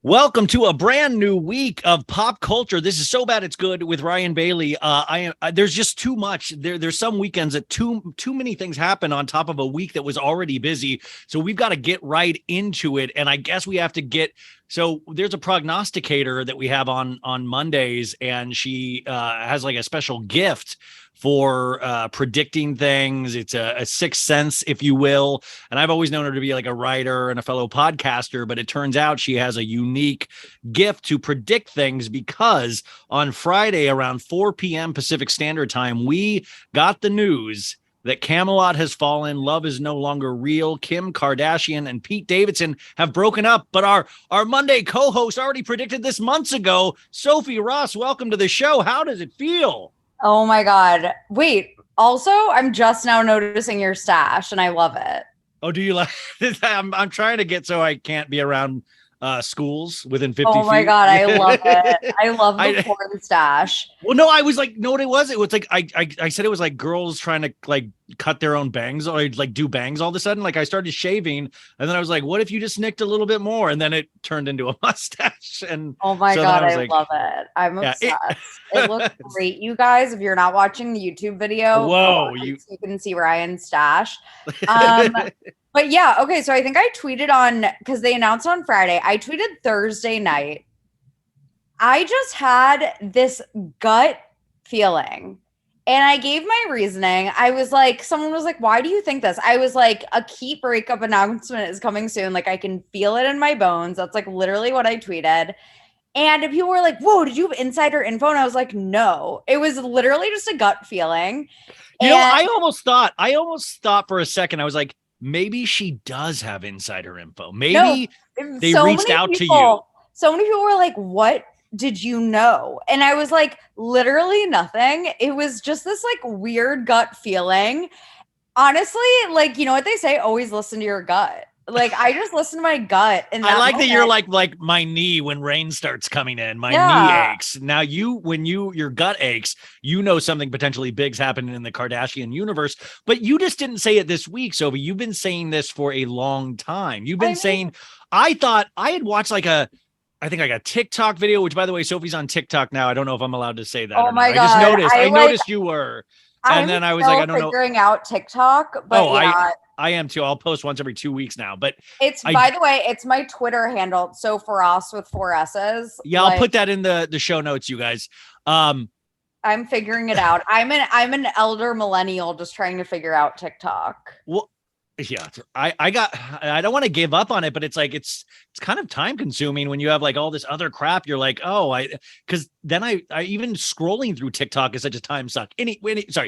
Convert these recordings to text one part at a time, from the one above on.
Welcome to a brand new week of pop culture. This is So Bad It's Good with Ryan Bailey. There's just too much. There's some weekends that too many things happen on top of a week that was already busy. So we've got to get right into it. And I guess we have to get. So there's a prognosticator that we have on Mondays, and she has like a special gift for predicting things. It's a sixth sense, if you will. And I've always known her to be like a writer and a fellow podcaster, but it turns out she has a unique gift to predict things because on Friday around 4 p.m. Pacific Standard Time, we got the news that Camelot has fallen, love is no longer real. Kim Kardashian and Pete Davidson have broken up, but our Monday co-host already predicted this months ago. Sophie Ross, welcome to the show. How does it feel? Oh my God. Wait, also, I'm just now noticing your stash and I love it. Oh, do you like I'm trying to get so I can't be around schools within 50 feet. Oh my God, I love it. I love the porn stash. Well, no, I was like, no, what it was? It was like I said it was like girls trying to like cut their own bangs or like do bangs all of a sudden. Like I started shaving and then I was like, what if you just nicked a little bit more? And then it turned into a mustache. And oh my God, I love it. I'm obsessed. It looks great. You guys, if you're not watching the YouTube video, you can see Ryan's stash. But yeah, okay, so I think I tweeted because they announced on Friday. I tweeted Thursday night. I just had this gut feeling. And I gave my reasoning. I was like, someone was like, why do you think this? I was like, a key breakup announcement is coming soon. Like, I can feel it in my bones. That's like literally what I tweeted. And people were like, whoa, did you have insider info? And I was like, no. It was literally just a gut feeling. You know, I almost thought for a second, I was like, maybe she does have insider info. Maybe they reached out to you. So many people were like, what did you know? And I was like, literally nothing. It was just this like weird gut feeling. Honestly, like, you know what they say? Always listen to your gut. Like, I just listened to my gut. And I like that you're like my knee when rain starts coming in. My knee aches. Now when your gut aches, you know something potentially big's happening in the Kardashian universe. But you just didn't say it this week, Sophie. You've been saying this for a long time. You've been saying, I thought I had watched like a TikTok video, which by the way, Sophie's on TikTok now. I don't know if I'm allowed to say that. Oh my God. I noticed you were. And then I was like, I don't know. Figuring out TikTok, but I am too. I'll post once every 2 weeks now, but by the way, it's my Twitter handle. So for us with 4 S's. Yeah. I'll put that in the show notes, you guys. I'm figuring it out. I'm an elder millennial just trying to figure out TikTok. Well, yeah, I don't want to give up on it, but it's like, it's kind of time consuming when you have like all this other crap. You're like, because then I even scrolling through TikTok is such a time suck. Anyways,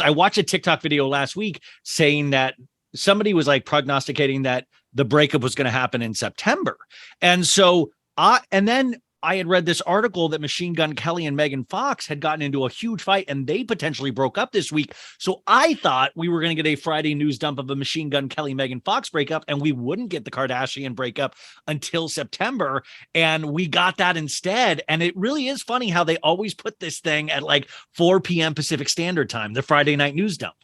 I watched a TikTok video last week saying that somebody was like prognosticating that the breakup was going to happen in September. And so and then I had read this article that Machine Gun Kelly and Megan Fox had gotten into a huge fight and they potentially broke up this week. So I thought we were going to get a Friday news dump of a Machine Gun Kelly, Megan Fox breakup, and we wouldn't get the Kardashian breakup until September. And we got that instead. And it really is funny how they always put this thing at like 4 p.m. Pacific Standard Time, the Friday night news dump.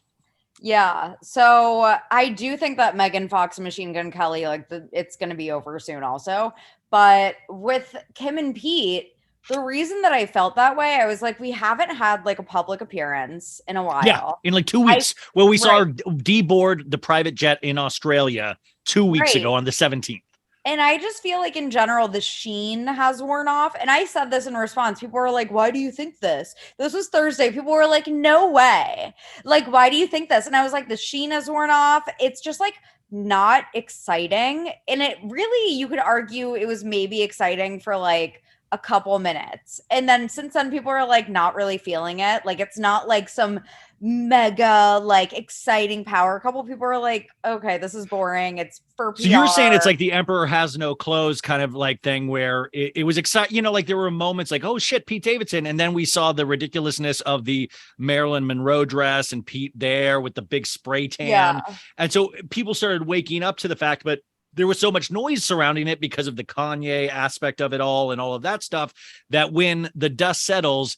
Yeah. So I do think that Megan Fox and Machine Gun Kelly, it's going to be over soon also. But with Kim and Pete, the reason that I felt that way, I was like, we haven't had like a public appearance in a while. Yeah, in like 2 weeks. We saw her deboard the private jet in Australia 2 weeks ago on the 17th. And I just feel like in general, the sheen has worn off. And I said this in response. People were like, why do you think this? This was Thursday. People were like, no way. Like, why do you think this? And I was like, the sheen has worn off. It's just like not exciting. And it really, you could argue it was maybe exciting for like a couple minutes. And then since then, people are like not really feeling it. Like, it's not like some mega like exciting power. A couple people are like, okay, this is boring. It's for PR. So you're saying it's like the emperor has no clothes kind of like thing where it was exciting, you know, like there were moments like, oh shit, Pete Davidson. And then we saw the ridiculousness of the Marilyn Monroe dress and Pete there with the big spray tan. Yeah. And so people started waking up to the fact, but there was so much noise surrounding it because of the Kanye aspect of it all and all of that stuff, that when the dust settles,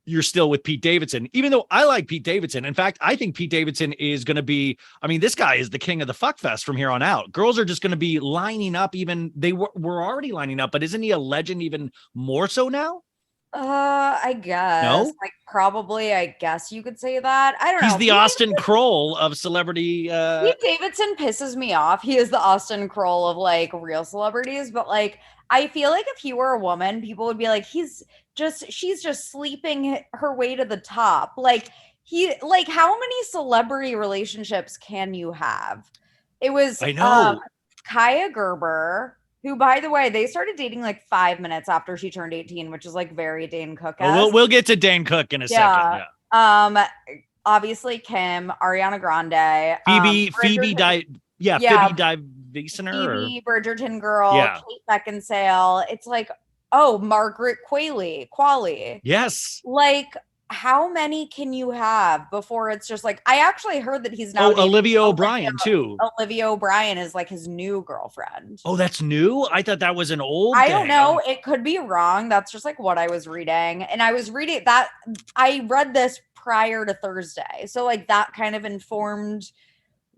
you're still with Pete Davidson, even though I like Pete Davidson. In fact, I think Pete Davidson is going to be, I mean, this guy is the king of the fuck fest from here on out. Girls are just going to be lining up. Even they were already lining up, but isn't he a legend even more so now? I guess. No? Like, probably, I guess you could say that. I don't know. He's the Austin Kroll of celebrity. Pete Davidson pisses me off. He is the Austin Kroll of like real celebrities, but like I feel like if he were a woman, people would be like, she's just sleeping her way to the top. Like how many celebrity relationships can you have? It was I know. Kaya Gerber, who, by the way, they started dating like 5 minutes after she turned 18, which is like very Dane Cook. We'll get to Dane Cook in a second. Yeah. Obviously Kim, Ariana Grande, Phoebe Bridgerton girl, Kate Beckinsale. It's like, oh, Margaret Qualley. Yes. Like, how many can you have before it's just like, I actually heard that he's now Olivia O'Brien too. Olivia O'Brien is like his new girlfriend. Oh, that's new? I thought that was an old I don't know. It could be wrong. That's just like what I was reading. And I was reading that. I read this prior to Thursday. So like that kind of informed,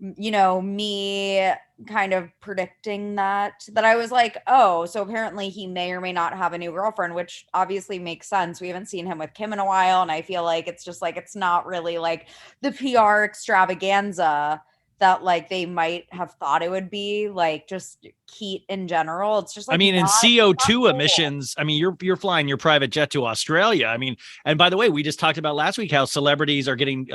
me kind of predicting that I was like, oh, so apparently he may or may not have a new girlfriend, which obviously makes sense. We haven't seen him with Kim in a while. And I feel like it's just like, it's not really like the PR extravaganza that like they might have thought it would be, like just Keat in general. It's just like, I mean, in CO2 emissions, I mean, you're flying your private jet to Australia. I mean, and by the way, we just talked about last week how celebrities are getting,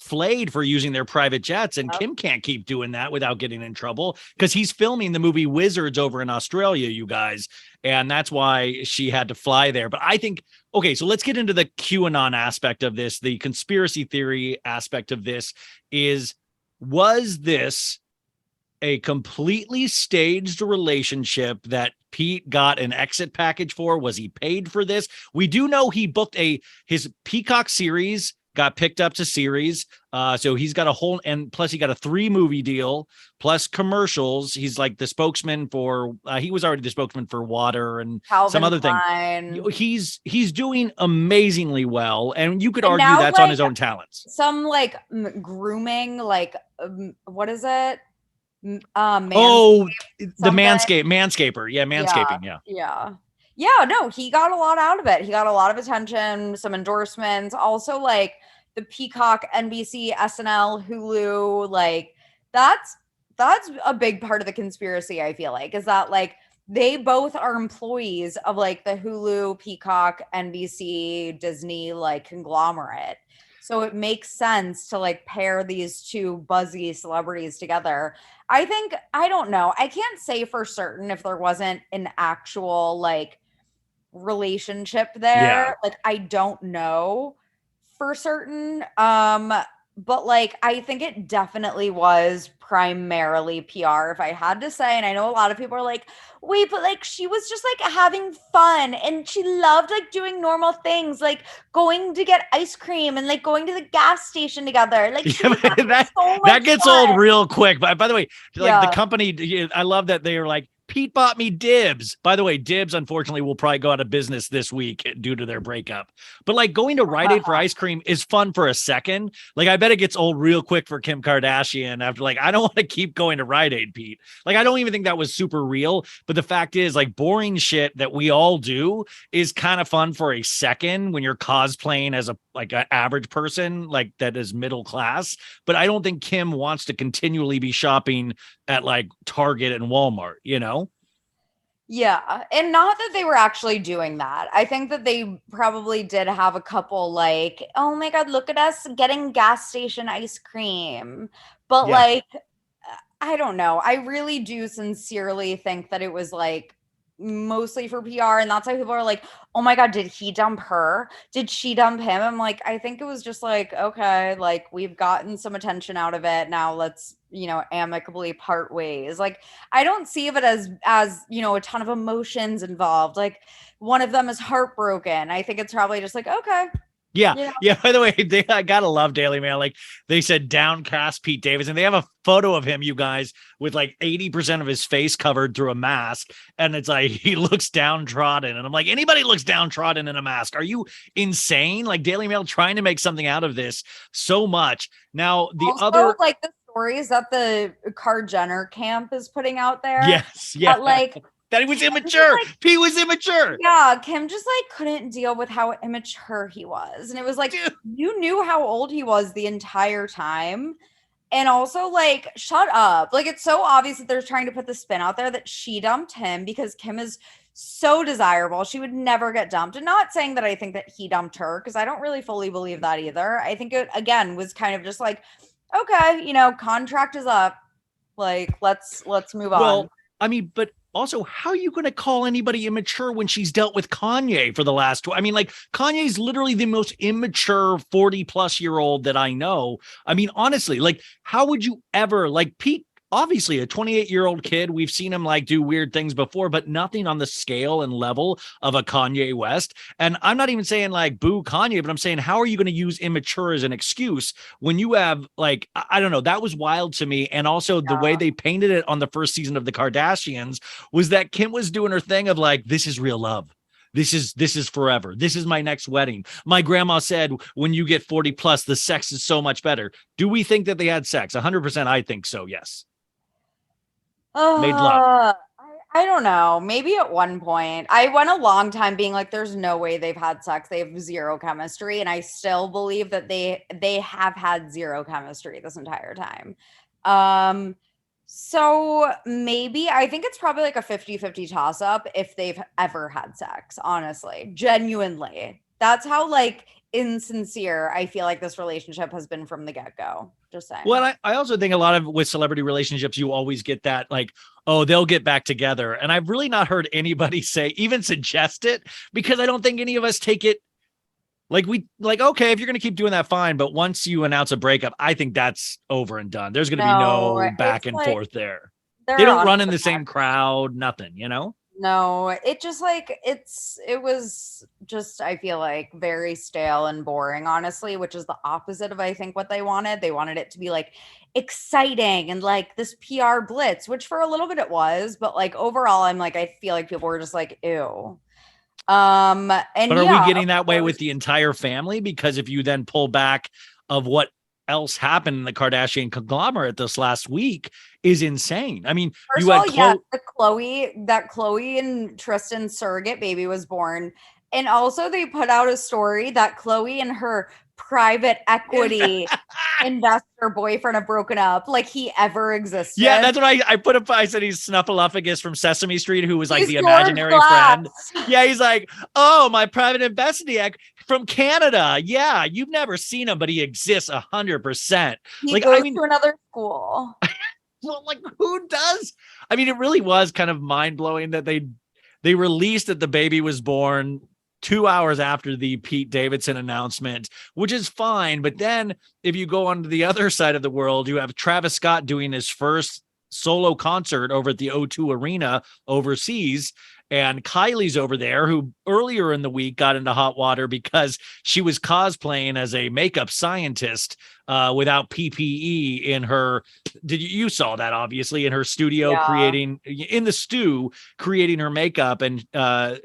flayed for using their private jets, and Kim can't keep doing that without getting in trouble because he's filming the movie Wizards over in Australia, you guys, and that's why she had to fly there. But I think, okay, so let's get into the QAnon aspect of this. The conspiracy theory aspect of this was this a completely staged relationship that Pete got an exit package for? Was he paid for this? We do know he booked his Peacock series, got picked up to series. So he's got and plus he got a 3-movie deal, plus commercials. He's like the spokesman for, he was already the spokesman for water and Calvin some other thing. He's doing amazingly well. And you could argue that's like, on his own talents. Some like grooming, like, what is it? The manscaper. Yeah. Manscaping. Yeah. No, he got a lot out of it. He got a lot of attention, some endorsements, also like the Peacock, NBC, SNL, Hulu, like that's a big part of the conspiracy. I feel like is that like they both are employees of like the Hulu, Peacock, NBC, Disney like conglomerate. So it makes sense to like pair these two buzzy celebrities together. I don't know. I can't say for certain if there wasn't an actual like relationship there. Yeah. Like I don't know for certain. But like I think it definitely was primarily PR, if I had to say. And I know a lot of people are like, wait, but like she was just like having fun and she loved like doing normal things, like going to get ice cream and like going to the gas station together. Like that gets fun. Old real quick. But by the way, like the company, I love that they are like, Pete bought me Dibs. By the way, Dibs, unfortunately, will probably go out of business this week due to their breakup. But like going to Rite Aid for ice cream is fun for a second. Like I bet it gets old real quick for Kim Kardashian after like, I don't want to keep going to Rite Aid, Pete. Like I don't even think that was super real. But the fact is like boring shit that we all do is kind of fun for a second when you're cosplaying as an average person like that is middle class. But I don't think Kim wants to continually be shopping at like Target and Walmart, Yeah. And not that they were actually doing that. I think that they probably did have a couple like, oh my God, look at us getting gas station ice cream. But like, I don't know. I really do sincerely think that it was like mostly for PR. And that's why people are like, oh my God, did he dump her? Did she dump him? I'm like, I think it was just like, okay, like we've gotten some attention out of it. Now let's, amicably part ways. Like, I don't see of it as, a ton of emotions involved. Like one of them is heartbroken. I think it's probably just like, okay, Yeah. You know? Yeah. By the way, I gotta love Daily Mail. Like they said, downcast Pete Davidson. They have a photo of him, you guys, with like 80% of his face covered through a mask. And it's like he looks downtrodden. And I'm like, anybody looks downtrodden in a mask. Are you insane? Like Daily Mail trying to make something out of this so much. Now the Also, other like the stories that the Card Jenner camp is putting out there. Yes, yeah. Like that he was immature. Like, Pete was immature. Yeah, Kim just like couldn't deal with how immature he was. And it was like, Dude. You knew how old he was the entire time. And also, like, shut up. Like, it's so obvious that they're trying to put the spin out there that she dumped him because Kim is so desirable. She would never get dumped. And not saying that I think that he dumped her, because I don't really fully believe that either. I think it, again, was kind of just like, okay, contract is up. Like, let's move on. Well, I mean, but also, how are you going to call anybody immature when she's dealt with Kanye for the last I mean, like, Kanye's literally the most immature 40-plus-year-old that I know. I mean, honestly, like, how would you ever, like, Pete, obviously a 28-year-old kid, we've seen him like do weird things before, but nothing on the scale and level of a Kanye West. And I'm not even saying like boo Kanye, but I'm saying, how are you going to use immature as an excuse when you have like, I don't know, that was wild to me. And also the way they painted it on the first season of the Kardashians was that Kim was doing her thing of like, this is real love. This is forever. This is my next wedding. My grandma said, when you get 40 plus, the sex is so much better. Do we think that they had sex? 100%. I think so. Yes. Made love. I don't know. Maybe at one point. I went a long time being like, there's no way they've had sex. They have zero chemistry. And I still believe that they have had zero chemistry this entire time. So maybe I think it's probably like a 50-50 toss-up if they've ever had sex, honestly. Genuinely. That's how like insincere I feel like this relationship has been from the get-go. Just saying. Well, I also think a lot of with celebrity relationships, you always get that like, oh, they'll get back together. And I've really not heard anybody even suggest it, because I don't think any of us take it like okay, if you're going to keep doing that, fine. But once you announce a breakup, I think that's over and done. There's going to be no back and forth there. They don't run in the same crowd, nothing, No, it just like it was just, I feel like, very stale and boring, honestly, which is the opposite of I think what they wanted. They wanted it to be like exciting and like this PR blitz, which for a little bit it was, but like overall, I'm like, I feel like people were just like, ew. And but are we getting that way with the entire family? Because if you then pull back of what else happened in the Kardashian conglomerate this last week is insane. I mean, first you of had all, Chloe and Tristan surrogate baby was born. And also they put out a story that Chloe and her private equity investor boyfriend have broken up, like he ever existed. Yeah, that's what I put up. I said he's Snuffleupagus from Sesame Street, who was like the imaginary friend. Yeah, he's like, oh, my private investor from Canada. Yeah, you've never seen him, but he exists 100%. He goes to another school. Well, like who does? I mean, it really was kind of mind blowing that they released that the baby was born 2 hours after the Pete Davidson announcement, which is fine. But then if you go on to the other side of the world, you have Travis Scott doing his first solo concert over at the O2 Arena overseas. And Kylie's over there, who earlier in the week got into hot water because she was cosplaying as a makeup scientist without PPE in her. You saw that obviously in her studio, creating her makeup, and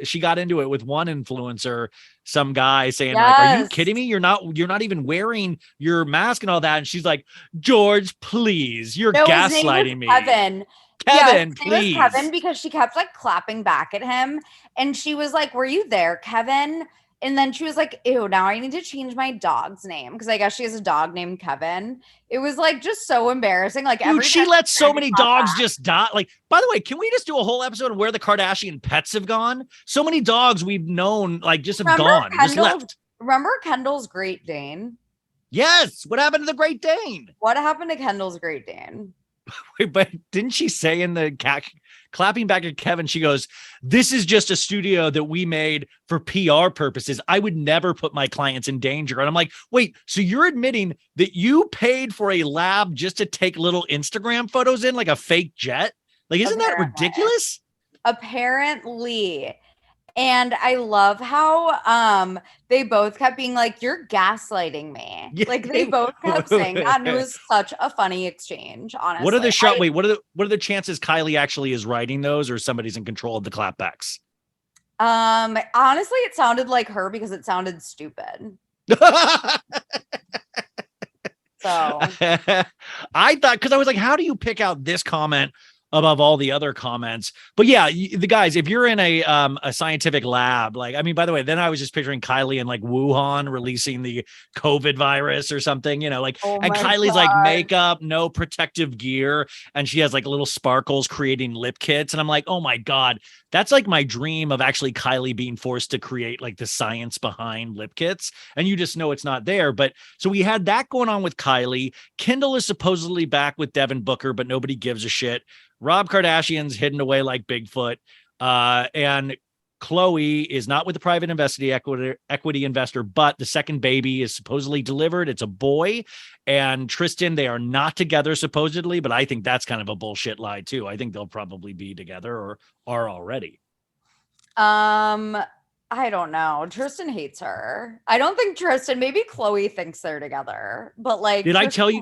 she got into it with one influencer, some guy saying like, "Are you kidding me? You're not even wearing your mask and all that." And she's like, "George, please, you're gaslighting me." Kevin, please. Kevin, because she kept like clapping back at him, and she was like, "Were you there, Kevin?" And then she was like, "Ew, now I need to change my dog's name because I guess she has a dog named Kevin." It was like just so embarrassing. Like, dude, she lets so many dogs just die. Like, by the way, can we just do a whole episode of where the Kardashian pets have gone? So many dogs we've known like just have gone, just left. Remember Kendall's Great Dane? Yes. What happened to the Great Dane? What happened to Kendall's Great Dane? Wait, but didn't she say in the clapping back at Kevin, she goes, "This is just a studio that we made for PR purposes. I would never put my clients in danger." And I'm like, wait, so you're admitting that you paid for a lab just to take little Instagram photos in like a fake jet? Like, isn't that ridiculous? Apparently. And I love how they both kept being like, "You're gaslighting me." Yeah. Like they both kept saying that, and it was such a funny exchange, honestly. What are the what are the chances Kylie actually is writing those, or somebody's in control of the clapbacks? Honestly, it sounded like her because it sounded stupid. So I thought, because I was like, how do you pick out this comment above all the other comments? But yeah, the guys, if you're in a scientific lab, like, I mean, by the way, then I was just picturing Kylie in like Wuhan releasing the COVID virus or something, you know, like, and Kylie's like makeup, no protective gear, and she has like little sparkles creating lip kits, and I'm like, oh my God, that's like my dream of actually Kylie being forced to create like the science behind lip kits, and you just know it's not there. But so we had that going on with Kylie. Kendall is supposedly back with Devin Booker, but nobody gives a shit. Rob Kardashian's hidden away like Bigfoot. And Khloe is not with the private equity investor, but the second baby is supposedly delivered. It's a boy. And Tristan, they are not together supposedly, but I think that's kind of a bullshit lie too. I think they'll probably be together or are already. I don't know. Tristan hates her. I don't think Tristan, maybe Khloe thinks they're together, but like, did Tristan I tell you?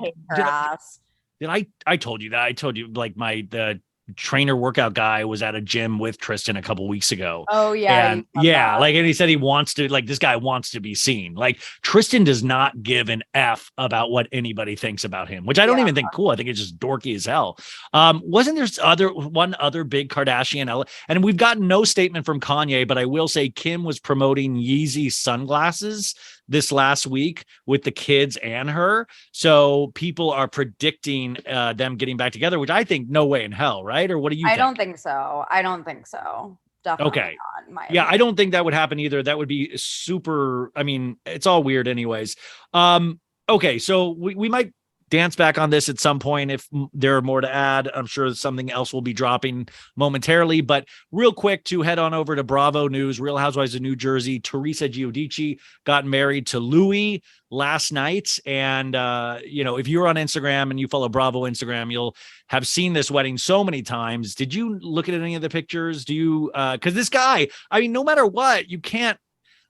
I told you that. I told you like the trainer workout guy was at a gym with Tristan a couple weeks ago. Oh yeah. And yeah, like, and he said he wants to, like, this guy wants to be seen. Like, Tristan does not give an F about what anybody thinks about him, which I don't even think cool. I think it's just dorky as hell. Wasn't there one other big Kardashian, and we've gotten no statement from Kanye, but I will say Kim was promoting Yeezy sunglasses this last week with the kids and her. So people are predicting them getting back together, which I think no way in hell, right? Or what do you think? I don't think so. Definitely okay. Not, yeah, I don't think that would happen either. That would be super, I mean, it's all weird anyways. Okay, so we might dance back on this at some point if there are more to add. I'm sure something else will be dropping momentarily, but real quick to head on over to Bravo News. Real Housewives of New Jersey, Teresa Giudice got married to Louis last night. And, you know, if you're on Instagram and you follow Bravo Instagram, you'll have seen this wedding so many times. Did you look at any of the pictures? Do you, because this guy, I mean, no matter what, you can't,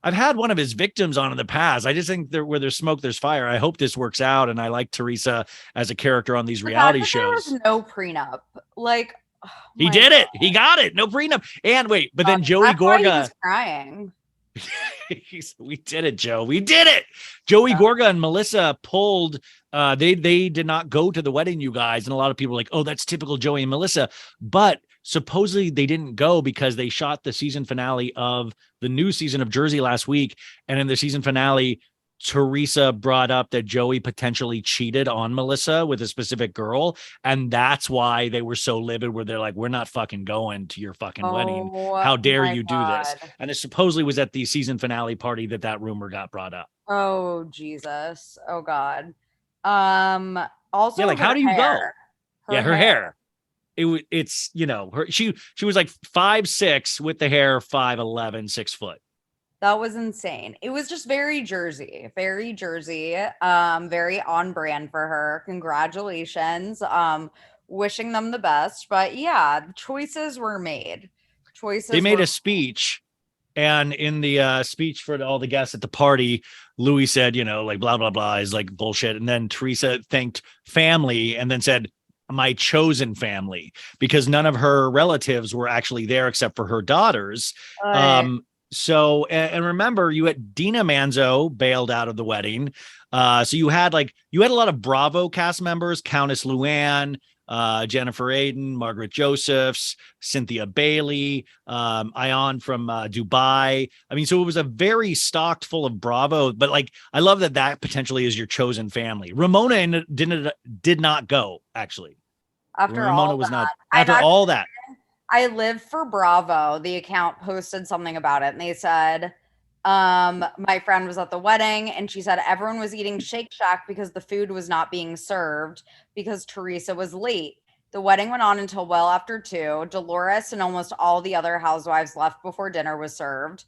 I've had one of his victims on in the past. I just think where there's smoke, there's fire. I hope this works out. And I like Teresa as a character on these reality shows. There was no prenup. Like, he did it. He got it. No prenup. And wait, but then Joey Gorga. He was crying. We did it, Joe. We did it. Joey Gorga and Melissa pulled. They did not go to the wedding, you guys. And a lot of people are like, oh, that's typical Joey and Melissa. But supposedly they didn't go because they shot the season finale of the new season of Jersey last week. And in the season finale, Teresa brought up that Joey potentially cheated on Melissa with a specific girl. And that's why they were so livid, where they're like, we're not fucking going to your fucking wedding. How dare you do this? And it supposedly was at the season finale party that rumor got brought up. Oh, Jesus. Oh, God. Also, yeah, like, how do you go? Her hair. It's, you know, she was like 5'6" with the hair, 5'11", 6 foot. That was insane. It was just very Jersey, very on brand for her. Congratulations. Wishing them the best. But yeah, choices were made. They made a speech, and in the speech for all the guests at the party, Louis said, you know, like, blah, blah, blah is like bullshit. And then Teresa thanked family and then said, my chosen family, because none of her relatives were actually there except for her daughters. So, and remember, you had Dina Manzo bailed out of the wedding. So you had a lot of Bravo cast members, Countess Luann, Jennifer Aiden, Margaret Josephs, Cynthia Bailey, Ion from Dubai. I mean, so it was a very stocked full of Bravo, but like, I love that potentially is your chosen family. Ramona did not go, actually. After all that. I live for Bravo. The account posted something about it, and they said, my friend was at the wedding, and she said everyone was eating Shake Shack because the food was not being served because Teresa was late. The wedding went on until well after 2. Dolores and almost all the other housewives left before dinner was served.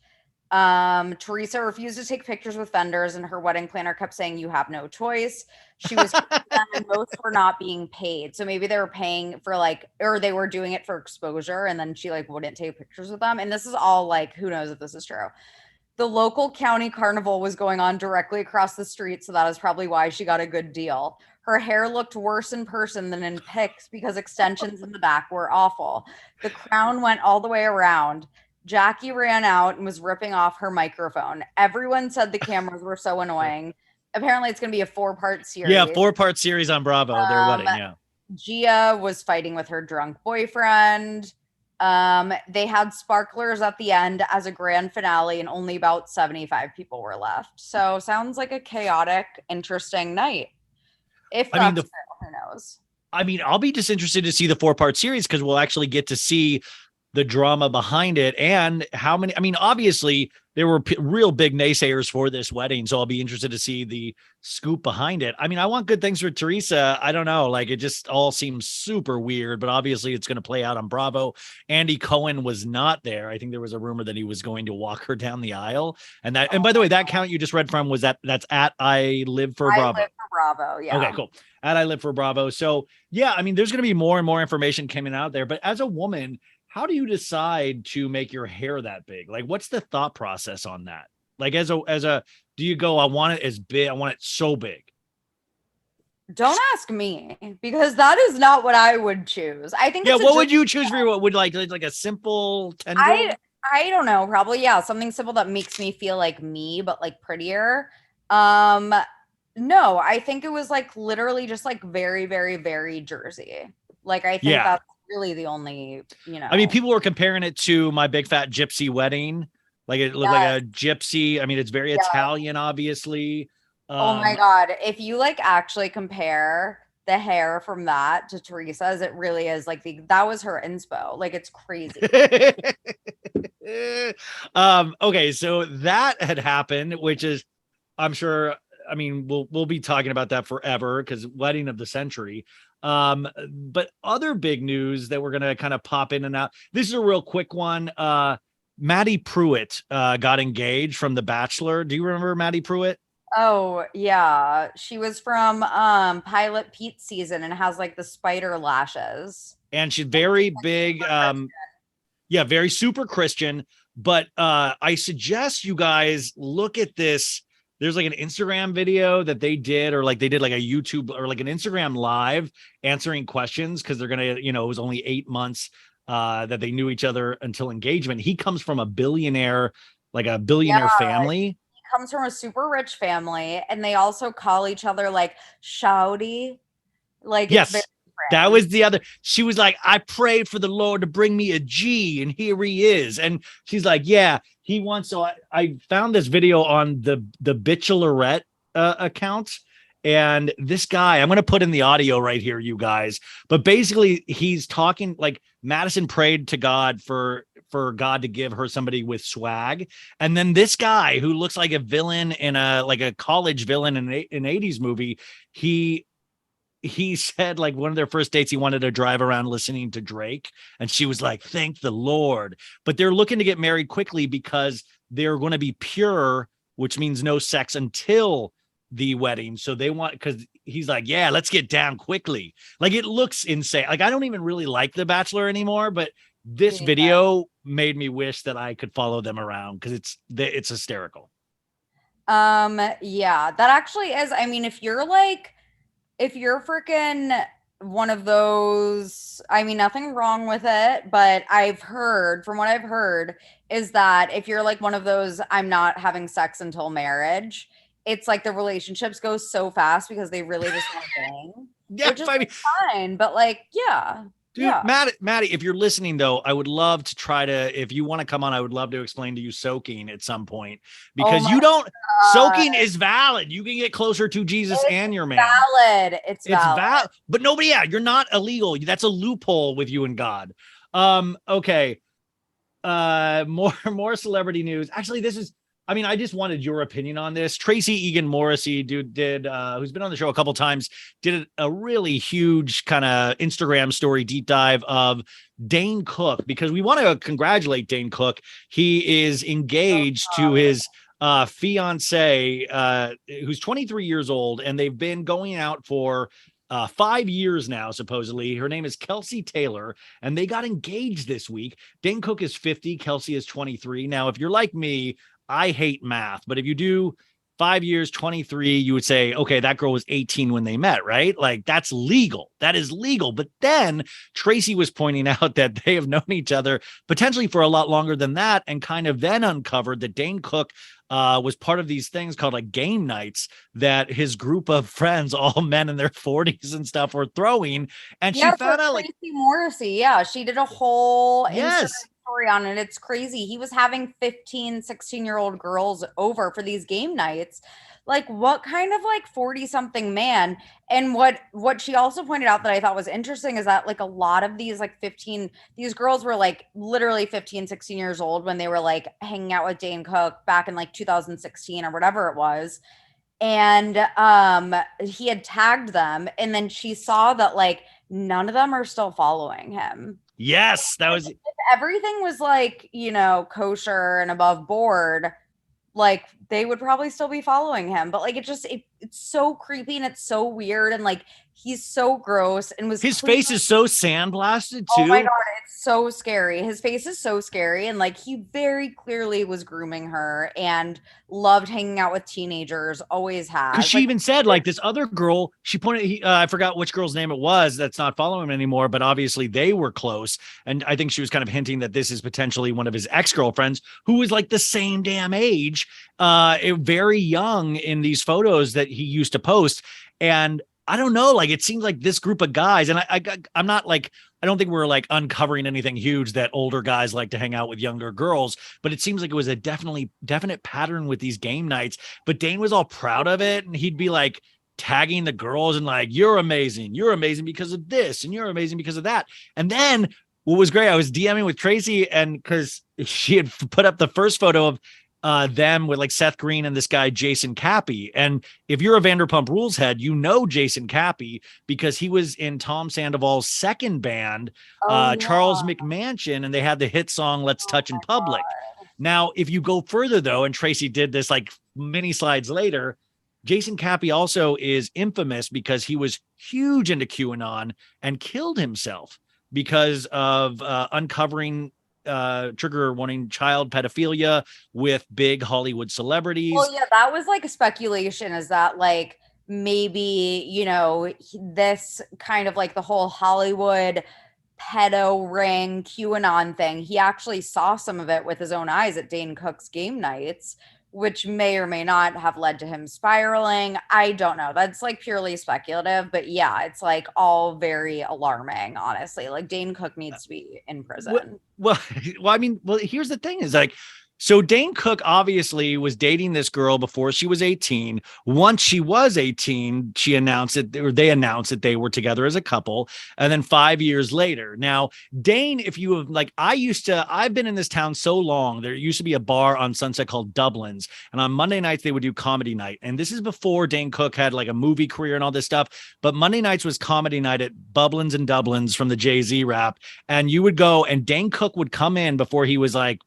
Teresa refused to take pictures with vendors, and her wedding planner kept saying, "You have no choice." She was, and most were not being paid. So maybe they were paying for or they were doing it for exposure, and then she wouldn't take pictures with them. And this is all who knows if this is true. The local county carnival was going on directly across the street, so that is probably why she got a good deal. Her hair looked worse in person than in pics because extensions in the back were awful. The crown went all the way around. Jackie ran out and was ripping off her microphone. Everyone said the cameras were so annoying. Apparently, it's going to be a 4-part series. Yeah, 4-part series on Bravo, their wedding, yeah. Gia was fighting with her drunk boyfriend. They had sparklers at the end as a grand finale, and only about 75 people were left. So sounds like a chaotic, interesting night. If that's true, who knows? I mean, I'll be just interested to see the 4-part series because we'll actually get to see the drama behind it and how many. I mean, obviously there were real big naysayers for this wedding, so I'll be interested to see the scoop behind it. I mean, I want good things for Teresa. I don't know, it just all seems super weird, but obviously it's going to play out on Bravo. Andy Cohen was not there. I think there was a rumor that he was going to walk her down the aisle, and by the way, that count you just read from was that's at I Live for Bravo. I Live for Bravo, yeah. Okay, cool. At I Live for Bravo. So yeah, I mean, there's going to be more and more information coming out there, but as a woman, how do you decide to make your hair that big? What's the thought process on that? Do you go, I want it as big, I want it so big? Don't ask me, because that is not what I would choose. I think what would you choose for what would like a simple tendril? I don't know, probably something simple that makes me feel like me, but prettier. No, I think it was literally just very, very, very Jersey. I think that's really the only, I mean, people were comparing it to My Big Fat Gypsy Wedding. It looked like a gypsy. I mean, it's very Italian, obviously. Oh my God. If you actually compare the hair from that to Teresa's, it really is that was her inspo. It's crazy. Okay. So that had happened, which is, I'm sure, I mean, we'll be talking about that forever because wedding of the century. But other big news that we're going to kind of pop in and out. This is a real quick one. Maddie Pruitt got engaged from The Bachelor. Do you remember Maddie Pruitt? Oh yeah. She was from Pilot Pete season and has the spider lashes. And she's very big. Very super Christian. But I suggest you guys look at this. There's an Instagram video that they did, or they did a YouTube or an Instagram live answering questions because they're going to, it was only 8 months that they knew each other until engagement. He comes from a billionaire family. He comes from a super rich family, and they also call each other shouty. Yes. That was the other. She was like, I prayed for the Lord to bring me a G, and here he is. And she's like, yeah, he wants. So I found this video on the Bachelorette account. And this guy, I'm going to put in the audio right here, you guys. But basically, he's talking Madison prayed to God for God to give her somebody with swag. And then this guy who looks like a villain in a college villain in an 80s movie, he said one of their first dates, he wanted to drive around listening to Drake. And she was like, thank the Lord. But they're looking to get married quickly because they're going to be pure, which means no sex until the wedding. So they want, because he's like, yeah, let's get down quickly. It looks insane. I don't even really like The Bachelor anymore, but this video made me wish that I could follow them around because it's hysterical. Yeah, that actually is. I mean, if you're freaking one of those, I mean, nothing wrong with it, but from what I've heard is that if you're one of those, I'm not having sex until marriage, it's the relationships go so fast because they really just want to bang. Yeah, which is fine, but yeah. Dude, yeah. Maddie, if you're listening though, I would love to try to, if you want to come on, I would love to explain to you soaking at some point because soaking is valid. You can get closer to Jesus and your man. It's valid. But nobody, you're not illegal. That's a loophole with you and God. Okay. More celebrity news. Actually, this is I mean, I just wanted your opinion on this. Tracy Egan Morrissey, who's been on the show a couple times, did a really huge kind of Instagram story deep dive of Dane Cook, because we want to congratulate Dane Cook. He is engaged to his fiance, who's 23 years old, and they've been going out for 5 years now, supposedly. Her name is Kelsey Taylor, and they got engaged this week. Dane Cook is 50, Kelsey is 23. Now, if you're like me, I hate math, but if you do 5 years, 23, you would say, okay, that girl was 18 when they met, right? Like, that's legal. That is legal. But then Tracy was pointing out that they have known each other potentially for a lot longer than that, and kind of then uncovered that Dane Cook was part of these things called like game nights that his group of friends, all men in their 40s and stuff, were throwing. And she found out, like, Tracy Morrissey, yeah, she did a whole Yes. story on it. It's crazy. He was having 15, 16-year-old girls over for these game nights. Like, what kind of like 40-something man? And what she also pointed out that I thought was interesting is that like a lot of these like these girls were like literally 15, 16 years old when they were like hanging out with Dane Cook back in like 2016 or whatever it was. And he had tagged them, and then she saw that like none of them are still following him. Yes, that was. If everything was like, kosher and above board, like they would probably still be following him. But like it's so creepy and it's so weird, and like he's so gross, and his face is so sandblasted too. Oh my God, it's so scary. His face is so scary, and like he very clearly was grooming her and loved hanging out with teenagers, always has. Because she even said, like, this other girl, she pointed, I forgot which girl's name it was that's not following him anymore, but obviously they were close. And I think she was kind of hinting that this is potentially one of his ex-girlfriends who was like the same damn age, very young in these photos that he used to post. And I don't know, like, it seems like this group of guys, and I'm not like, I don't think we're like uncovering anything huge that older guys like to hang out with younger girls, but it seems like it was a definite pattern with these game nights. But Dane was all proud of it, and he'd be like tagging the girls and like, you're amazing because of this, and you're amazing because of that. And then what was great, I was DMing with Tracy, and because she had put up the first photo of them with like Seth Green and this guy Jason Cappy. And if you're a Vanderpump Rules head, you know Jason Cappy because he was in Tom Sandoval's second band, Charles McMansion, and they had the hit song Let's Touch in Public. Now, if you go further though, and Tracy did this like many slides later, Jason Cappy also is infamous because he was huge into QAnon and killed himself because of uncovering trigger warning child pedophilia with big Hollywood celebrities. Well, yeah, that was like a speculation, is that like maybe, this kind of like the whole Hollywood pedo ring QAnon thing, he actually saw some of it with his own eyes at Dane Cook's game nights, which may or may not have led to him spiraling. I don't know. That's like purely speculative, but yeah, it's like all very alarming, honestly. Like Dane Cook needs to be in prison. Well, I mean, here's the thing is like, so Dane Cook obviously was dating this girl before she was 18. Once she was 18, they announced that they were together as a couple. And then 5 years later, now Dane, if you have like, I've been in this town so long, there used to be a bar on Sunset called Dublin's. And on Monday nights, they would do comedy night. And this is before Dane Cook had like a movie career and all this stuff. But Monday nights was comedy night at Bublin's and Dublin's from the Jay-Z rap. And you would go, and Dane Cook would come in before he was like,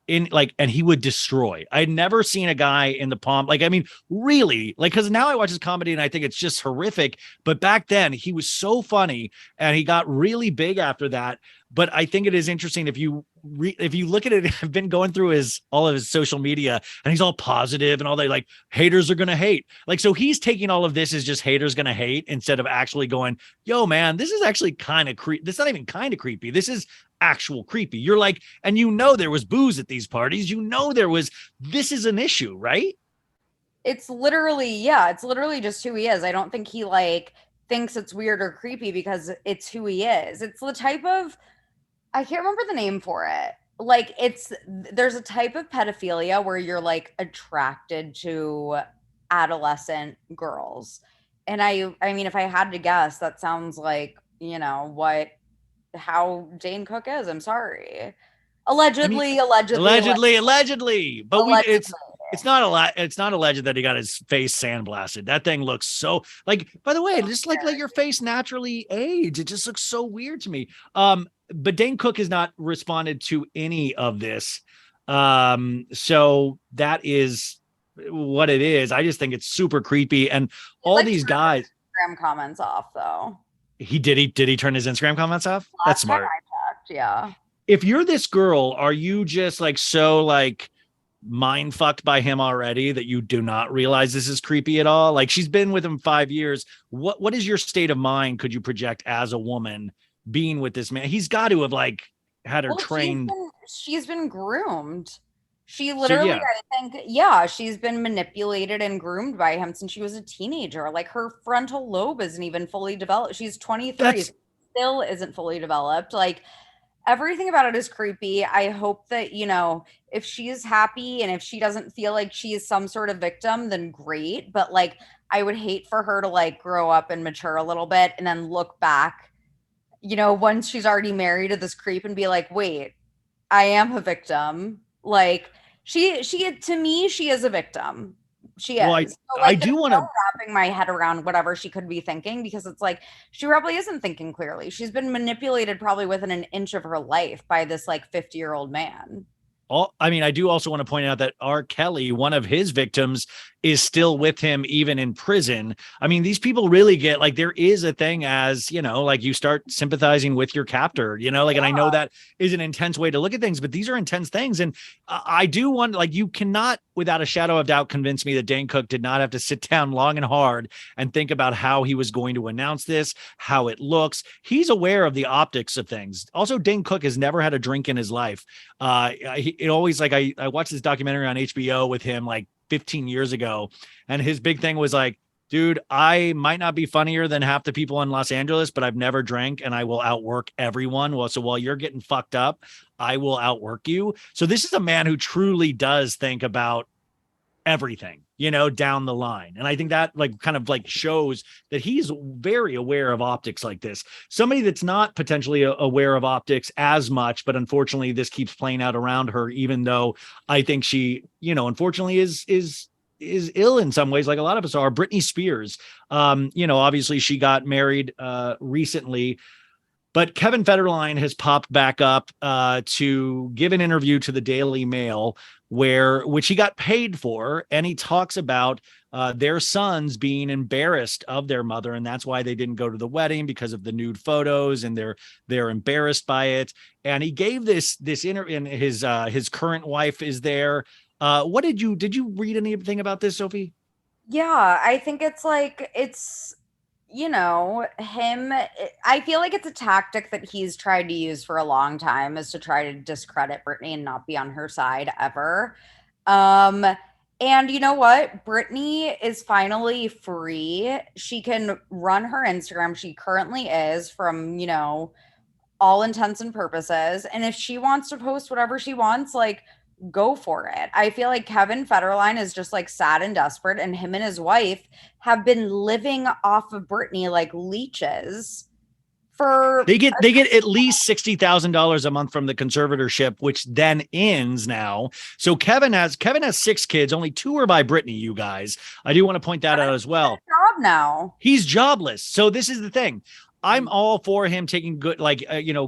and he would destroy. I'd never seen a guy in the palm. Like, I mean, really, like, because now I watch his comedy and I think it's just horrific. But back then he was so funny and he got really big after that. But I think it is interesting if you look at it, I've been going through all of his social media and he's all positive and all that, like haters are going to hate. Like, so he's taking all of this as just haters going to hate instead of actually going, yo, man, this is actually kind of creepy. This is not even kind of creepy. This is actual creepy. You're like, and there was booze at these parties. This is an issue, right? It's literally just who he is. I don't think he like thinks it's weird or creepy because it's who he is. It's the type of, I can't remember the name for it. Like there's a type of pedophilia where you're like attracted to adolescent girls. And I mean, if I had to guess, that sounds like, how Dane Cook is. I'm sorry. Allegedly. But allegedly. It's not alleged that he got his face sandblasted. That thing looks so like, by the way, just like let your face naturally age. It just looks so weird to me. But Dane Cook has not responded to any of this. So that is what it is. I just think it's super creepy. And all these guys. Instagram comments off though. Did he turn his Instagram comments off? That's smart. I checked, yeah. If you're this girl, are you just like so like mind fucked by him already that you do not realize this is creepy at all? Like, she's been with him 5 years. What is your state of mind could you project as a woman being with this man? He's got to have like had her trained. She's been groomed. She literally, I think, she's been manipulated and groomed by him since she was a teenager. Like, her frontal lobe isn't even fully developed. She's 23, still isn't fully developed. Like, everything about it is creepy. I hope that, if she's happy and if she doesn't feel like she's some sort of victim, then great. But like, I would hate for her to like grow up and mature a little bit and then look back, once she's already married to this creep and be like, wait, I am a victim. Like, she to me, she is a victim. She is. Well, I do want to wrapping my head around whatever she could be thinking, because it's like she probably isn't thinking clearly. She's been manipulated probably within an inch of her life by this like 50-year-old man. I do also want to point out that R. Kelly, one of his victims, is still with him even in prison. I mean, these people really get like, there is a thing as, like you start sympathizing with your captor, and I know that is an intense way to look at things, but these are intense things. And I do want, like, you cannot without a shadow of doubt convince me that Dane Cook did not have to sit down long and hard and think about how he was going to announce this, how it looks. He's aware of the optics of things. Also, Dane Cook has never had a drink in his life. It always, like, I watched this documentary on HBO with him like 15 years ago, and his big thing was like, dude, I might not be funnier than half the people in Los Angeles, but I've never drank and I will outwork everyone. Well, so while you're getting fucked up, I will outwork you. So this is a man who truly does think about everything, down the line. And I think that like kind of like shows that he's very aware of optics like this. Somebody that's not potentially aware of optics as much, but unfortunately this keeps playing out around her, even though I think she, unfortunately is ill in some ways, like a lot of us are. Britney Spears, obviously she got married recently, but Kevin Federline has popped back up to give an interview to the Daily Mail, which he got paid for, and he talks about their sons being embarrassed of their mother, and that's why they didn't go to the wedding, because of the nude photos, and they're embarrassed by it. And he gave this interview, and his current wife is there. What did you read anything about this, Sophie? Yeah, I think it's him. I feel like it's a tactic that he's tried to use for a long time, is to try to discredit Britney and not be on her side ever. And you know what? Britney is finally free. She can run her Instagram. She currently is, from, all intents and purposes. And if she wants to post whatever she wants, like, go for it. I feel like Kevin Federline is just like sad and desperate, and him and his wife have been living off of Britney like leeches. They get at least $60,000 a month from the conservatorship, which then ends now. So Kevin has 6 kids, only 2 are by Britney, you guys. I do want to point that out as well. Job now. He's jobless. So this is the thing. I'm all for him taking good,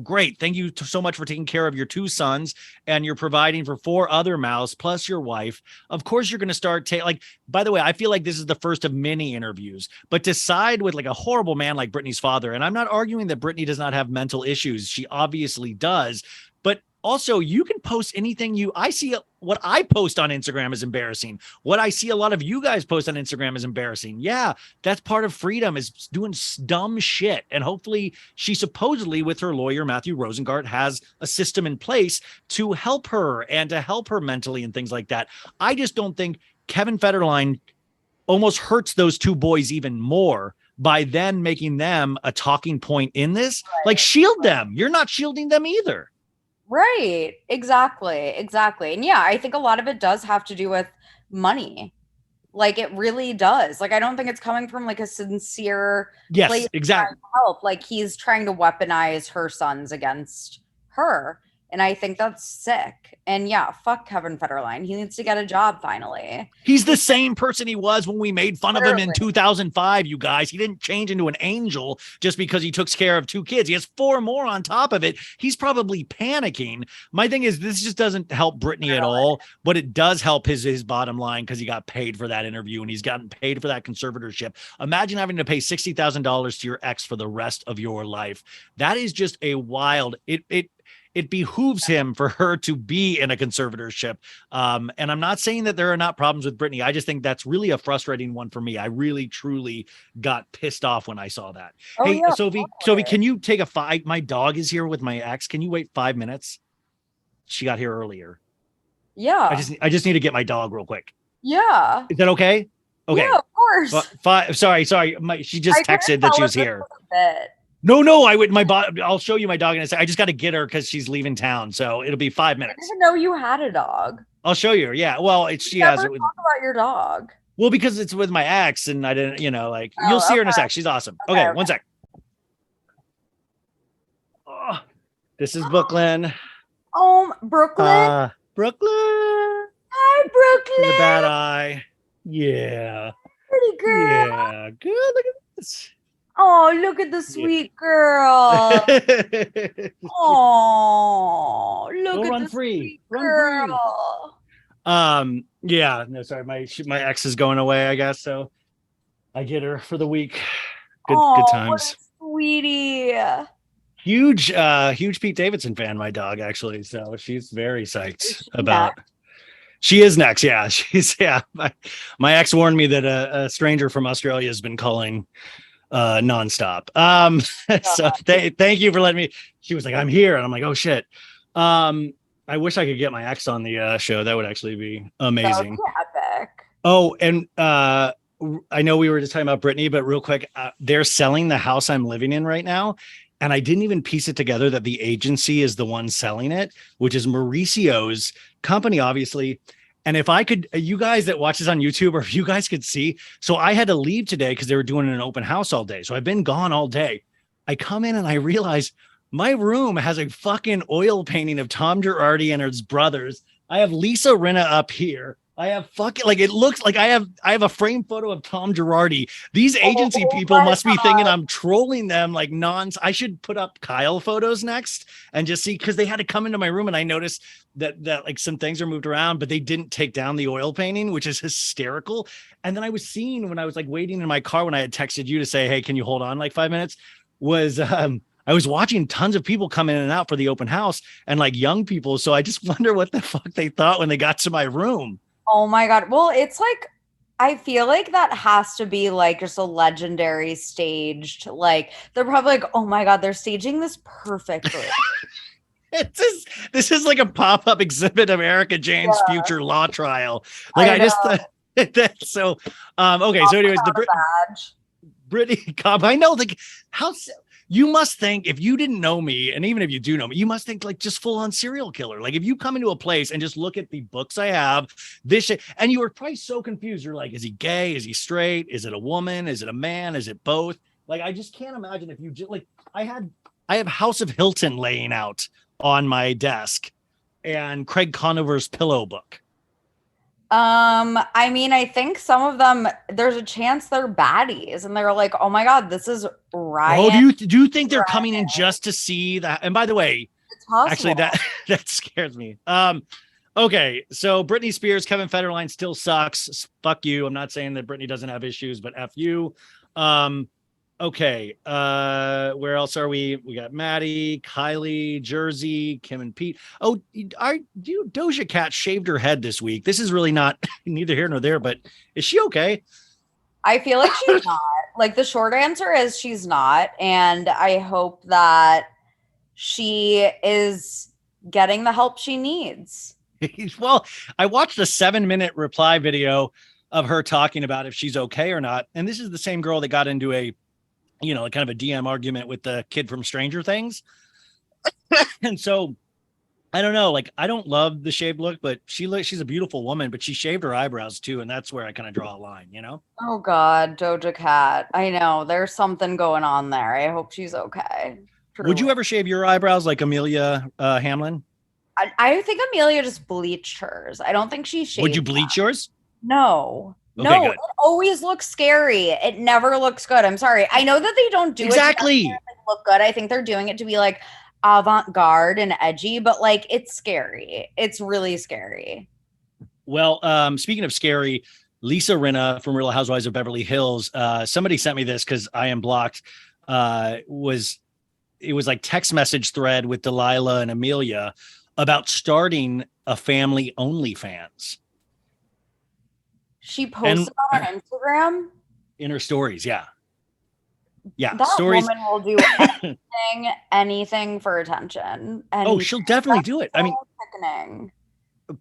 great. Thank you so much for taking care of your 2 sons, and you're providing for 4 other mouths plus your wife. Of course, you're going to start by the way, I feel like this is the first of many interviews, but to side with like a horrible man like Britney's father. And I'm not arguing that Britney does not have mental issues. She obviously does, but also, you can post anything I see. What I post on Instagram is embarrassing. What I see a lot of you guys post on Instagram is embarrassing. Yeah, that's part of freedom, is doing dumb shit. And hopefully she supposedly, with her lawyer, Matthew Rosengart, has a system in place to help her and to help her mentally and things like that. I just don't think Kevin Federline almost hurts those 2 boys even more by then making them a talking point in this. Right. Like, shield them. You're not shielding them either. Right. Exactly. And yeah, I think a lot of it does have to do with money. Like, it really does. Like, I don't think it's coming from like a sincere place exactly help. Like, he's trying to weaponize her sons against her. And I think that's sick. And yeah, fuck Kevin Federline. He needs to get a job finally. He's the same person he was when we made fun of him in 2005, you guys. He didn't change into an angel just because he took care of 2 kids. He has 4 more on top of it. He's probably panicking. My thing is, this just doesn't help Britney at all, but it does help his bottom line because he got paid for that interview and he's gotten paid for that conservatorship. Imagine having to pay $60,000 to your ex for the rest of your life. That is just a wild, it behooves him for her to be in a conservatorship. And I'm not saying that there are not problems with Britney. I just think that's really a frustrating one for me. I really, truly got pissed off when I saw that. Oh, hey, yeah, Sophie, can you take a 5? My dog is here with my ex. Can you wait 5 minutes? She got here earlier. Yeah. I just need to get my dog real quick. Yeah. Is that okay? Okay. Yeah, of course. Sorry. She just texted that she was here. No, I'll show you my dog in a second. I just got to get her because she's leaving town. So it'll be 5 minutes. I didn't know you had a dog. I'll show you. Yeah. Well, she has it. Talk about your dog. Well, because it's with my ex and I didn't, you'll see her in a sec. She's awesome. Okay. 1 sec. Oh, this is Brooklyn. Oh, Brooklyn. Brooklyn. Hi, Brooklyn. The bad eye. Yeah. Pretty girl. Yeah. Good. Look at this. Oh, look at the sweet girl. Oh, look at the sweet girl. Yeah, no, sorry. My ex is going away, I guess. So I get her for the week. Good times. What a sweetie. Huge Pete Davidson fan, my dog, actually. So she's very psyched about. She is next. Yeah. My ex warned me that a stranger from Australia has been calling nonstop. So thank you for letting me. She was like, I'm here. And I'm like, oh shit. I wish I could get my ex on the show. That would actually be amazing. That would be epic. Oh, and I know we were just talking about Britney, but real quick, they're selling the house I'm living in right now. And I didn't even piece it together that the agency is the one selling it, which is Mauricio's company, obviously. And if I could, you guys that watch this on YouTube, or if you guys could see, so I had to leave today because they were doing an open house all day. So I've been gone all day. I come in and I realize my room has a fucking oil painting of Tom Girardi and his brothers. I have Lisa Rinna up here. I have it looks like I have a framed photo of Tom Girardi. These agency people must be thinking I'm trolling them like I should put up Kyle photos next and just see, because they had to come into my room and I noticed that like some things are moved around, but they didn't take down the oil painting, which is hysterical. And then I was seeing when I was like waiting in my car when I had texted you to say, hey, can you hold on like 5 minutes? I was watching tons of people come in and out for the open house and like young people. So I just wonder what the fuck they thought when they got to my room. Oh my God. Well, it's like, I feel like that has to be like just a legendary staged, like they're probably like, oh my God, they're staging this perfectly. This is like a pop-up exhibit of Erica Jane's future law trial. Like I just thought that's so, okay. So anyways, the Britney Cobb, I know, like how you must think, if you didn't know me, and even if you do know me, you must think like just full on serial killer. Like if you come into a place and just look at the books I have, this shit, and you were probably so confused. You're like, is he gay? Is he straight? Is it a woman? Is it a man? Is it both? Like, I just can't imagine if you just like, I have House of Hilton laying out on my desk and Craig Conover's pillow book. I mean, I think some of them, there's a chance they're baddies and they're like, oh my God, this is Ryan. Oh, do you think they're coming in just to see that? And by the way, actually that scares me. Okay. So Britney Spears, Kevin Federline still sucks. Fuck you. I'm not saying that Britney doesn't have issues, but F you. Okay. Where else are we? We got Maddie, Kylie, Jersey, Kim and Pete. Oh, Doja Cat shaved her head this week. This is really not neither here nor there, but is she okay? I feel like she's not. Like the short answer is she's not. And I hope that she is getting the help she needs. Well, I watched a 7-minute reply video of her talking about if she's okay or not. And this is the same girl that got into a kind of a DM argument with the kid from Stranger Things. And so I don't know, like, I don't love the shaved look, but she's a beautiful woman, but she shaved her eyebrows too. And that's where I kind of draw a line, Oh God, Doja Cat. I know there's something going on there. I hope she's okay. Truly. Would you ever shave your eyebrows like Amelia Hamlin? I think Amelia just bleached hers. I don't think she shaved. Would you bleach yours? No. Okay, no, good. It always looks scary. It never looks good. I'm sorry. I know that they don't do exactly. it to look good. I think they're doing it to be like avant-garde and edgy, but like it's scary. It's really scary. Well, speaking of scary, Lisa Rinna from Real Housewives of Beverly Hills, somebody sent me this because I am blocked. It was like text message thread with Delilah and Amelia about starting a family OnlyFans. She posted on Instagram? In her stories, yeah. Yeah, that stories. Woman will do anything for attention. Oh, she'll definitely do it. So I mean, sickening.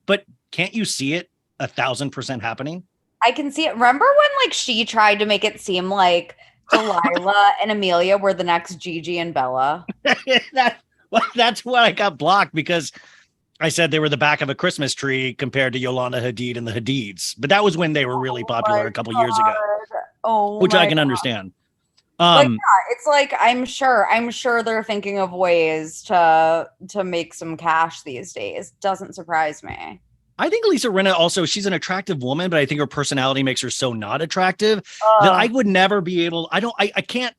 But can't you see it 1,000% happening? I can see it. Remember when like she tried to make it seem like Delilah and Amelia were the next Gigi and Bella? That's why I got blocked, because I said they were the back of a Christmas tree compared to Yolanda Hadid and the Hadids. But that was when they were really popular a couple years ago, which I can understand. Yeah, it's like I'm sure they're thinking of ways to make some cash these days. Doesn't surprise me. I think Lisa Rinna also, she's an attractive woman, but I think her personality makes her so not attractive that I would never be able. I can't.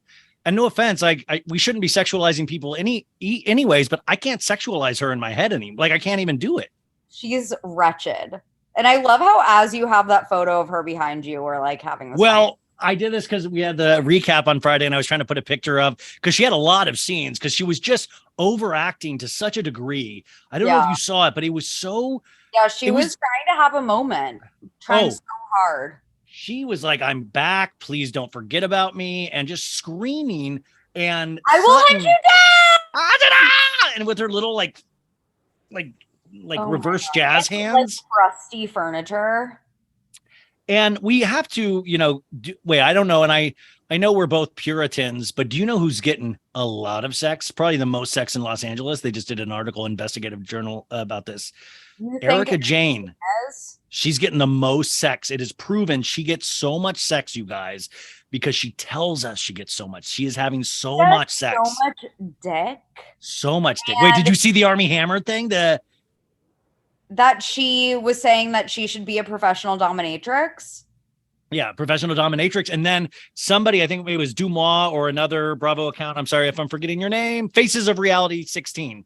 And no offense, we shouldn't be sexualizing people anyways, but I can't sexualize her in my head anymore. Like I can't even do it. She's wretched. And I love how as you have that photo of her behind you, we're like having this. Well, I did this because we had the recap on Friday and I was trying to put a picture of, because she had a lot of scenes because she was just overacting to such a degree. I don't know if you saw it, but it was so. Yeah, she was trying to have a moment. Trying so hard. She was like, I'm back. Please don't forget about me. And just screaming. And I will hunt you down. And with her little like reverse jazz hands. Like crusty furniture. And we have to, wait, I don't know. And I know we're both Puritans, but do you know who's getting a lot of sex? Probably the most sex in Los Angeles. They just did an article, investigative journal about this. Erica Jayne. She's getting the most sex. It is proven she gets so much sex, you guys, because she tells us she gets so much. She is having so much sex. So much dick. So much dick. Wait, did you see the Army Hammer thing? That she was saying that she should be a professional dominatrix. Yeah, professional dominatrix. And then somebody, I think it was Dumois or another Bravo account, I'm sorry if I'm forgetting your name, Faces of Reality 16,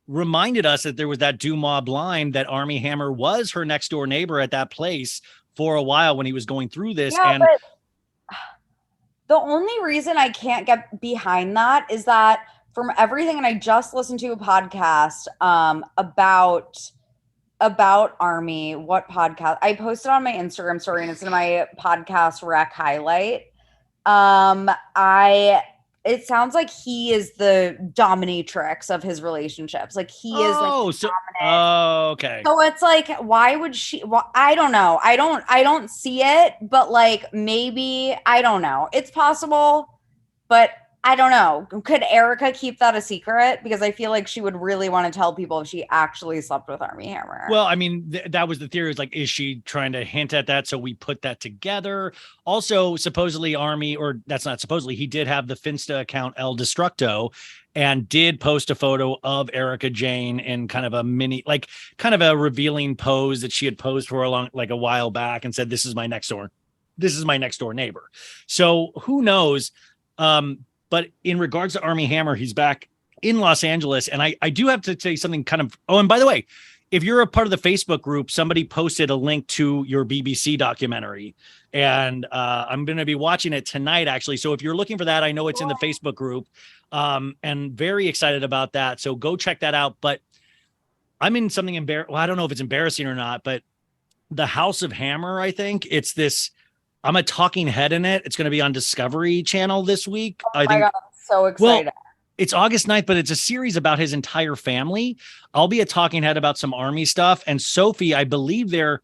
reminded us that there was that Dumois blind that Army Hammer was her next door neighbor at that place for a while when he was going through this. Yeah, and but the only reason I can't get behind that is that from everything, and I just listened to a podcast about Army. What podcast? I posted on my Instagram story, and it's in my podcast rec highlight. It sounds like he is the dominatrix of his relationships. Like he is like dominant. Oh, okay. So it's like, why would she? Well, I don't know. I don't see it, but like maybe I don't know. It's possible, but I don't know. Could Erica keep that a secret? Because I feel like she would really want to tell people if she actually slept with Army Hammer. Well, I mean, that was the theory. Is like, is she trying to hint at that? So we put that together. Also, supposedly Army, or that's not supposedly, he did have the Finsta account El Destructo and did post a photo of Erica Jayne in kind of a mini, like kind of a revealing pose that she had posed for a while back and said, this is my next door neighbor. So who knows? But in regards to Army Hammer, he's back in Los Angeles. And I do have to say something kind of, oh, and by the way, if you're a part of the Facebook group, somebody posted a link to your BBC documentary, and I'm going to be watching it tonight, actually. So if you're looking for that, I know it's in the Facebook group, and very excited about that. So go check that out. But I'm in something well, I don't know if it's embarrassing or not, but the House of Hammer, I think it's this, I'm a talking head in it. It's going to be on Discovery Channel this week. Oh my God, I'm so excited. Well, it's August 9th, but it's a series about his entire family. I'll be a talking head about some Army stuff. And Sophie, I believe they're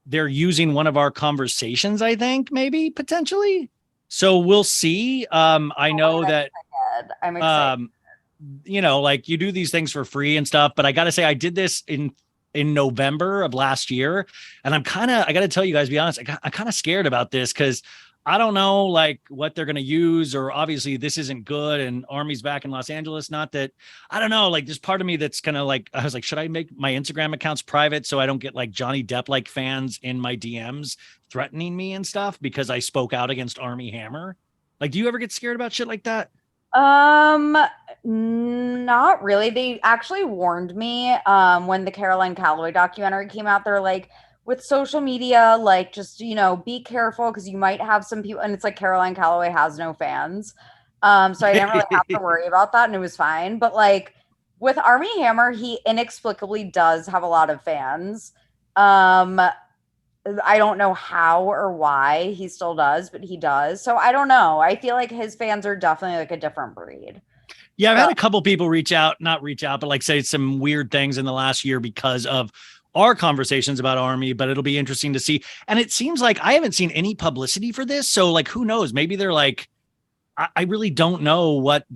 using one of our conversations, I think, maybe, potentially. So we'll see. I know that I'm excited. Like you do these things for free and stuff, but I got to say, I did this in November of last year. And I got to tell you guys, be honest, I'm kind of scared about this because I don't know like what they're going to use, or obviously this isn't good and Army's back in Los Angeles. Not that, I don't know, like there's part of me that's kind of like, I was like, should I make my Instagram accounts private so I don't get like Johnny Depp like fans in my DMs threatening me and stuff because I spoke out against Army Hammer? Like, do you ever get scared about shit like that? Not really. They actually warned me when the Caroline Calloway documentary came out. They're like, with social media, like just, be careful because you might have some people, and it's like Caroline Calloway has no fans. So I didn't really have to worry about that, and it was fine. But like with Army Hammer, he inexplicably does have a lot of fans. I don't know how or why he still does, but he does. So I don't know. I feel like his fans are definitely like a different breed. Yeah, I've had a couple people not reach out, but like say some weird things in the last year because of our conversations about Army, but it'll be interesting to see. And it seems like I haven't seen any publicity for this. So like, who knows? Maybe they're like, I really don't know what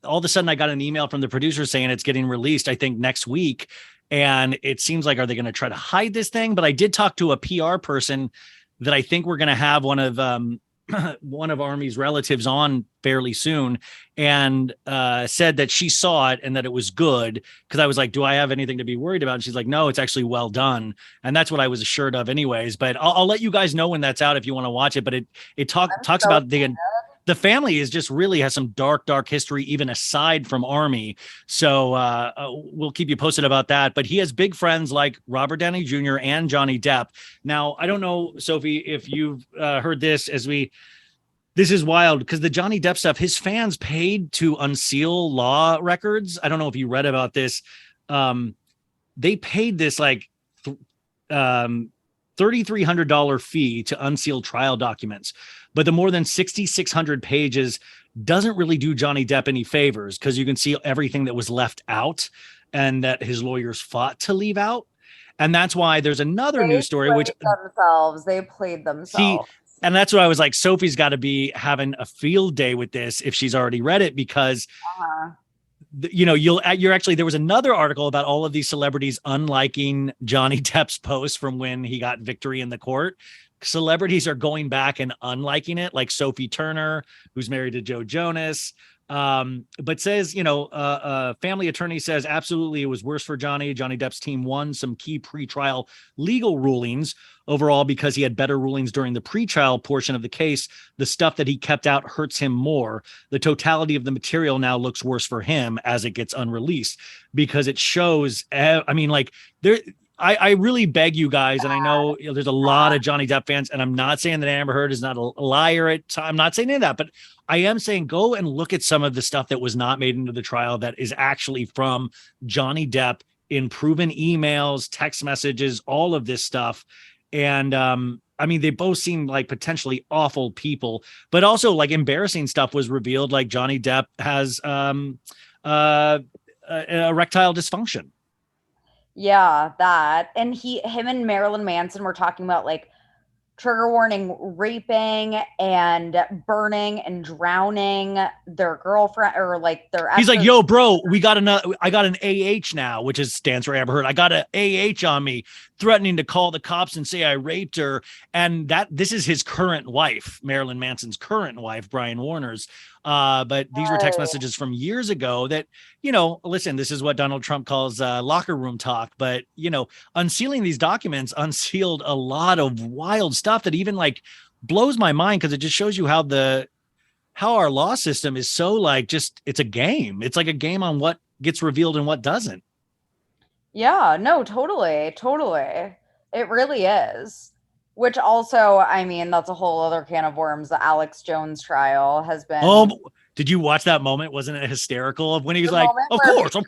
all of a sudden I got an email from the producer saying it's getting released, I think next week. And it seems like, are they going to try to hide this thing? But I did talk to a PR person that I think we're going to have one of Army's relatives on fairly soon, and said that she saw it and that it was good. Because I was like, do I have anything to be worried about? And she's like, no, it's actually well done. And that's what I was assured of anyways. But I'll let you guys know when that's out if you want to watch it. But it talks about the family is just really has some dark history, even aside from Army. So we'll keep you posted about that. But he has big friends like Robert Downey Jr. and Johnny Depp. Now, I don't know, Sophie, if you've heard this this is wild because the Johnny Depp stuff, his fans paid to unseal law records. I don't know if you read about this. They paid this like $3,300 fee to unseal trial documents. But the more than 6,600 pages doesn't really do Johnny Depp any favors because you can see everything that was left out and that his lawyers fought to leave out. And that's why there's another news story, which they played themselves. See, and that's what I was like, Sophie's got to be having a field day with this if she's already read it, because you're actually, there was another article about all of these celebrities unliking Johnny Depp's post from when he got victory in the court. Celebrities are going back and unliking it, like Sophie Turner, who's married to Joe Jonas. But says, a family attorney says, absolutely, it was worse for Johnny. Johnny Depp's team won some key pretrial legal rulings overall because he had better rulings during the pretrial portion of the case. The stuff that he kept out hurts him more. The totality of the material now looks worse for him as it gets unreleased because it shows, I really beg you guys, and I know, there's a lot of Johnny Depp fans, and I'm not saying that Amber Heard is not a liar. I'm not saying any of that, but I am saying go and look at some of the stuff that was not made into the trial that is actually from Johnny Depp in proven emails, text messages, all of this stuff. And they both seem like potentially awful people, but also like embarrassing stuff was revealed, like Johnny Depp has erectile dysfunction. Yeah, that. And him and Marilyn Manson were talking about like trigger warning, raping and burning and drowning their girlfriend or like their He's like, yo, bro, I got an AH now, which stands for Amber Heard. I got an AH on me, threatening to call the cops and say I raped her. And this is his current wife, Marilyn Manson's current wife, Brian Warner's. But these were text messages from years ago that, listen, this is what Donald Trump calls locker room talk. But, unsealing these documents unsealed a lot of wild stuff that even like blows my mind, because it just shows you how our law system is so like it's a game. It's like a game on what gets revealed and what doesn't. Yeah, no, totally. Totally. It really is. Which also, that's a whole other can of worms. The Alex Jones trial has been. Oh, did you watch that moment? Wasn't it hysterical of when he was like, of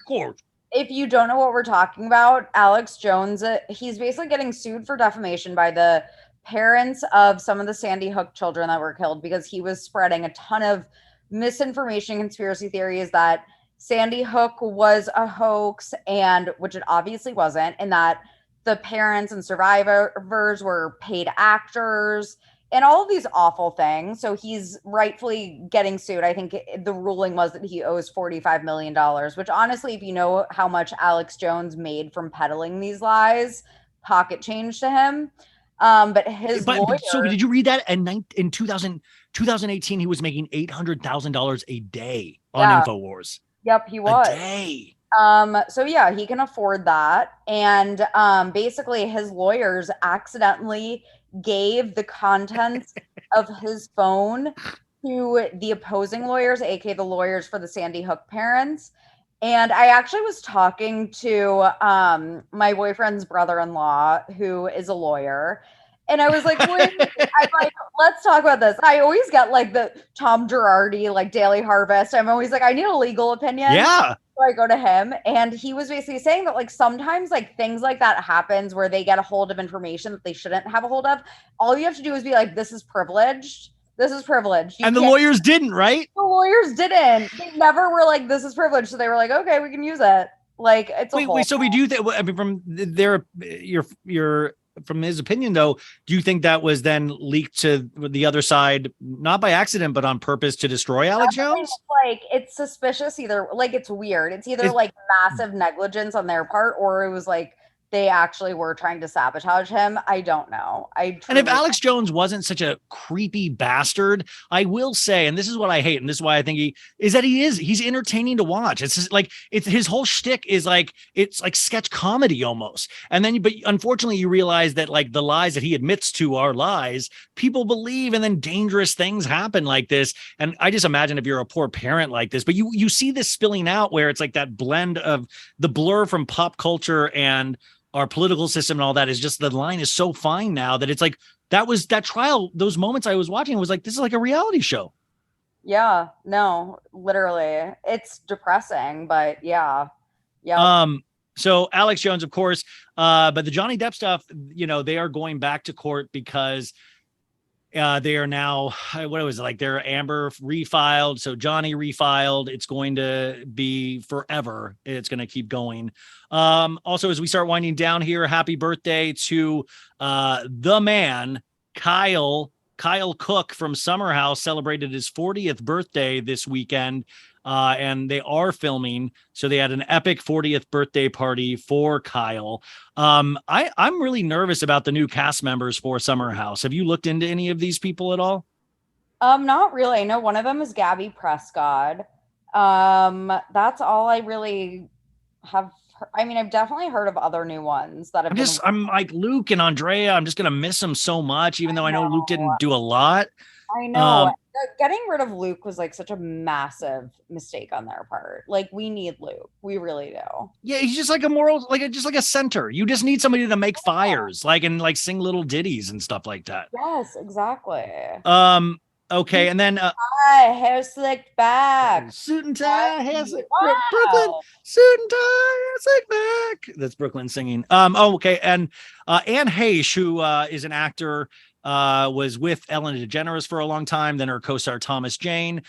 course. If you don't know what we're talking about, Alex Jones, he's basically getting sued for defamation by the parents of some of the Sandy Hook children that were killed because he was spreading a ton of misinformation, conspiracy theories that Sandy Hook was a hoax, and which it obviously wasn't, and that the parents and survivors were paid actors and all of these awful things. So he's rightfully getting sued. I think the ruling was that he owes $45 million, which honestly, if you know how much Alex Jones made from peddling these lies, pocket change to him. But his lawyer. So did you read that? And in 2018, he was making $800,000 a day on InfoWars. Yep, he was. A day. So yeah, he can afford that. And basically his lawyers accidentally gave the contents of his phone to the opposing lawyers, aka the lawyers for the Sandy Hook parents. And I actually was talking to my boyfriend's brother-in-law, who is a lawyer. And I was like, wait, I'm like, let's talk about this. I always get like the Tom Girardi, like Daily Harvest. I'm always like, I need a legal opinion. Yeah. So I go to him, and he was basically saying that like sometimes like things like that happens where they get a hold of information that they shouldn't have a hold of. All you have to do is be like, this is privileged. This is privileged. And the lawyers didn't, right? The lawyers didn't. They never were like, this is privileged. So they were like, okay, we can use it. Like it's wait. So we do that. I mean, from from his opinion, though, do you think that was then leaked to the other side, not by accident, but on purpose to destroy Alex Jones? Like it's suspicious. Either like it's weird. It's either like massive negligence on their part, or it was like they actually were trying to sabotage him. I don't know. And if Alex Jones wasn't such a creepy bastard, I will say, and this is what I hate, and this is why I think he's entertaining to watch. It's just like, it's his whole shtick is like, it's like sketch comedy almost. And then, but unfortunately you realize that like the lies that he admits to are lies, people believe, and then dangerous things happen like this. And I just imagine if you're a poor parent like this, but you see this spilling out where it's like that blend of the blur from pop culture and our political system and all that is just, the line is so fine now that it's like, that trial, those moments I was watching was like, this is like a reality show. Yeah, no, literally it's depressing, but yeah. So Alex Jones, of course, but the Johnny Depp stuff, they are going back to court because they are now, what was it like? They're Amber refiled. So Johnny refiled. It's going to be forever. It's going to keep going. Also, as we start winding down here, happy birthday to the man, Kyle Cook from Summer House celebrated his 40th birthday this weekend. And they are filming. So they had an epic 40th birthday party for Kyle. I'm really nervous about the new cast members for Summer House. Have you looked into any of these people at all? Not really. I know one of them is Gabby Prescott. That's all I really have. I mean, I've definitely heard of other new ones that I'm like Luke and Andrea. I'm just going to miss them so much, even though I know Luke didn't do a lot. I know. Getting rid of Luke was like such a massive mistake on their part. Like, we need Luke. We really do. Yeah, he's just like just like a center. You just need somebody to make fires, and sing little ditties and stuff like that. Yes, exactly. Okay, and then hair slicked back, suit and tie, hair slicked, Brooklyn, suit and tie, hair slicked back. That's Brooklyn singing. Okay, and Anne Heche, who is an actor, was with Ellen DeGeneres for a long time, then her co-star Thomas Jane.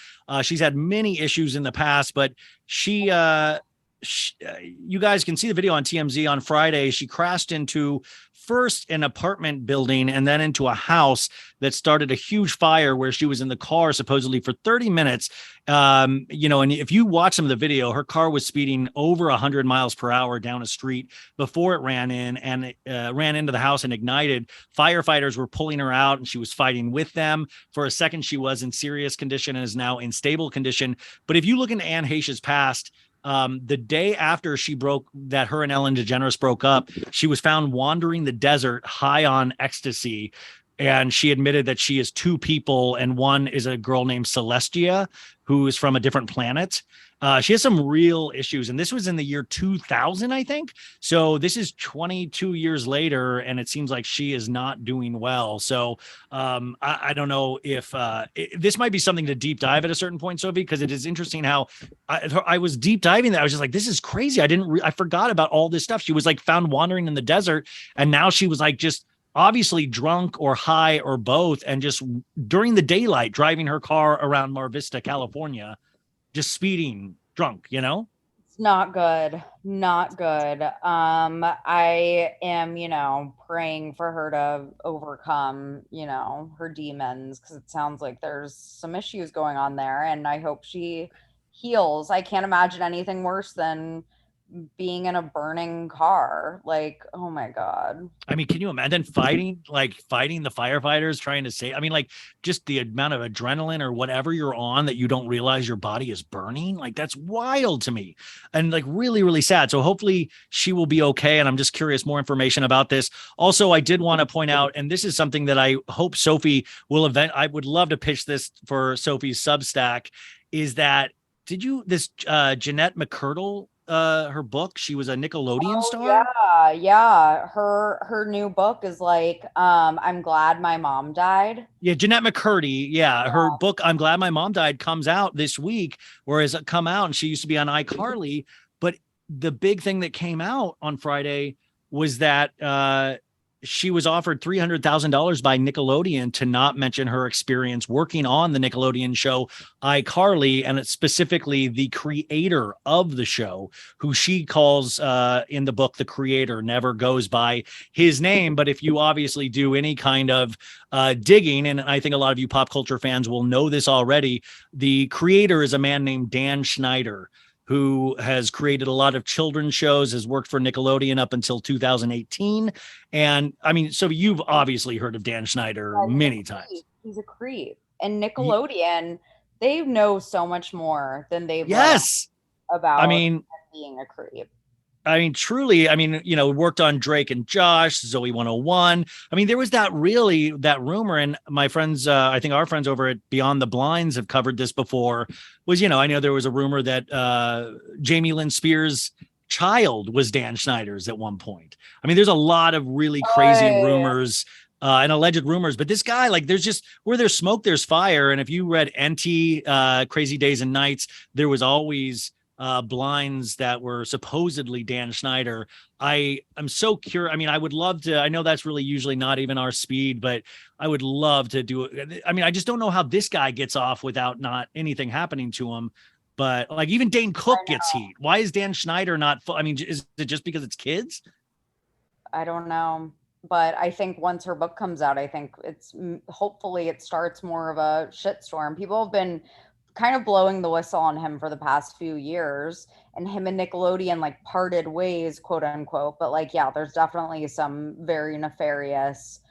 She's had many issues in the past, but she you guys can see the video on TMZ on Friday. She crashed into first an apartment building and then into a house that started a huge fire where she was in the car supposedly for 30 minutes. And if you watch some of the video, her car was speeding over 100 miles per hour down a street before it ran in, and it ran into the house and ignited. Firefighters were pulling her out and she was fighting with them. For a second, she was in serious condition and is now in stable condition. But if you look into Anne Heche's past, the day after her and Ellen DeGeneres broke up, she was found wandering the desert high on ecstasy. And she admitted that she is two people, and one is a girl named Celestia, who is from a different planet. She has some real issues, and this was in the year 2000, I think. So this is 22 years later, and it seems like she is not doing well. So I don't know if this might be something to deep dive at a certain point, Sophie, because it is interesting how I was deep diving that. I was just like, this is crazy. I forgot about all this stuff. She was like found wandering in the desert, and now she was like just obviously drunk or high or both, and just during the daylight driving her car around Mar Vista, California, just speeding drunk. It's not good. I am praying for her to overcome her demons, because it sounds like there's some issues going on there, and I hope she heals. I can't imagine anything worse than being in a burning car. Like, oh my God. I mean, can you imagine fighting the firefighters trying to save? I mean, like just the amount of adrenaline or whatever you're on that you don't realize your body is burning. Like that's wild to me and like really, really sad. So hopefully she will be okay. And I'm just curious more information about this. Also, I did want to point out, and this is something that I hope Sophie will I would love to pitch this for Sophie's Substack, is that Jeanette McCurdy, her book, she was a Nickelodeon star. Yeah. Her new book is like, I'm glad my mom died. Yeah, Jeanette McCurdy. Yeah, her book, I'm Glad My Mom Died, comes out this week, or has it come out? And she used to be on iCarly. But the big thing that came out on Friday was that she was offered $300,000 by Nickelodeon to not mention her experience working on the Nickelodeon show iCarly, and it's specifically the creator of the show, who she calls in the book the creator, never goes by his name. But if you obviously do any kind of digging, and I think a lot of you pop culture fans will know this already, the creator is a man named Dan Schneider, who has created a lot of children's shows, has worked for Nickelodeon up until 2018. And I mean, so you've obviously heard of Dan Schneider many times. He's a creep. And Nickelodeon, they know so much more than they've about being a creep. I mean, truly, I mean, you know, worked on Drake and Josh, Zoe 101. I mean, there was that rumor, and my friends, I think our friends over at Beyond the Blinds have covered this before, was, you know, I know there was a rumor that Jamie Lynn Spears' child was Dan Schneider's at one point. I mean, there's a lot of really crazy rumors and alleged rumors, but this guy, like, there's just, where there's smoke, there's fire. And if you read NT, Crazy Days and Nights, there was always blinds that were supposedly Dan Schneider. I'm so curious. I mean, I would love to, I know that's really usually not even our speed, but I would love to do it. I mean, I just don't know how this guy gets off without not anything happening to him. But like even Dane Cook gets heat. Why is Dan Schneider not? I mean, is it just because it's kids? I don't know. But I think once her book comes out, I think hopefully it starts more of a shitstorm. People have been kind of blowing the whistle on him for the past few years, and him and Nickelodeon like parted ways, quote unquote. But like, yeah, there's definitely some very nefarious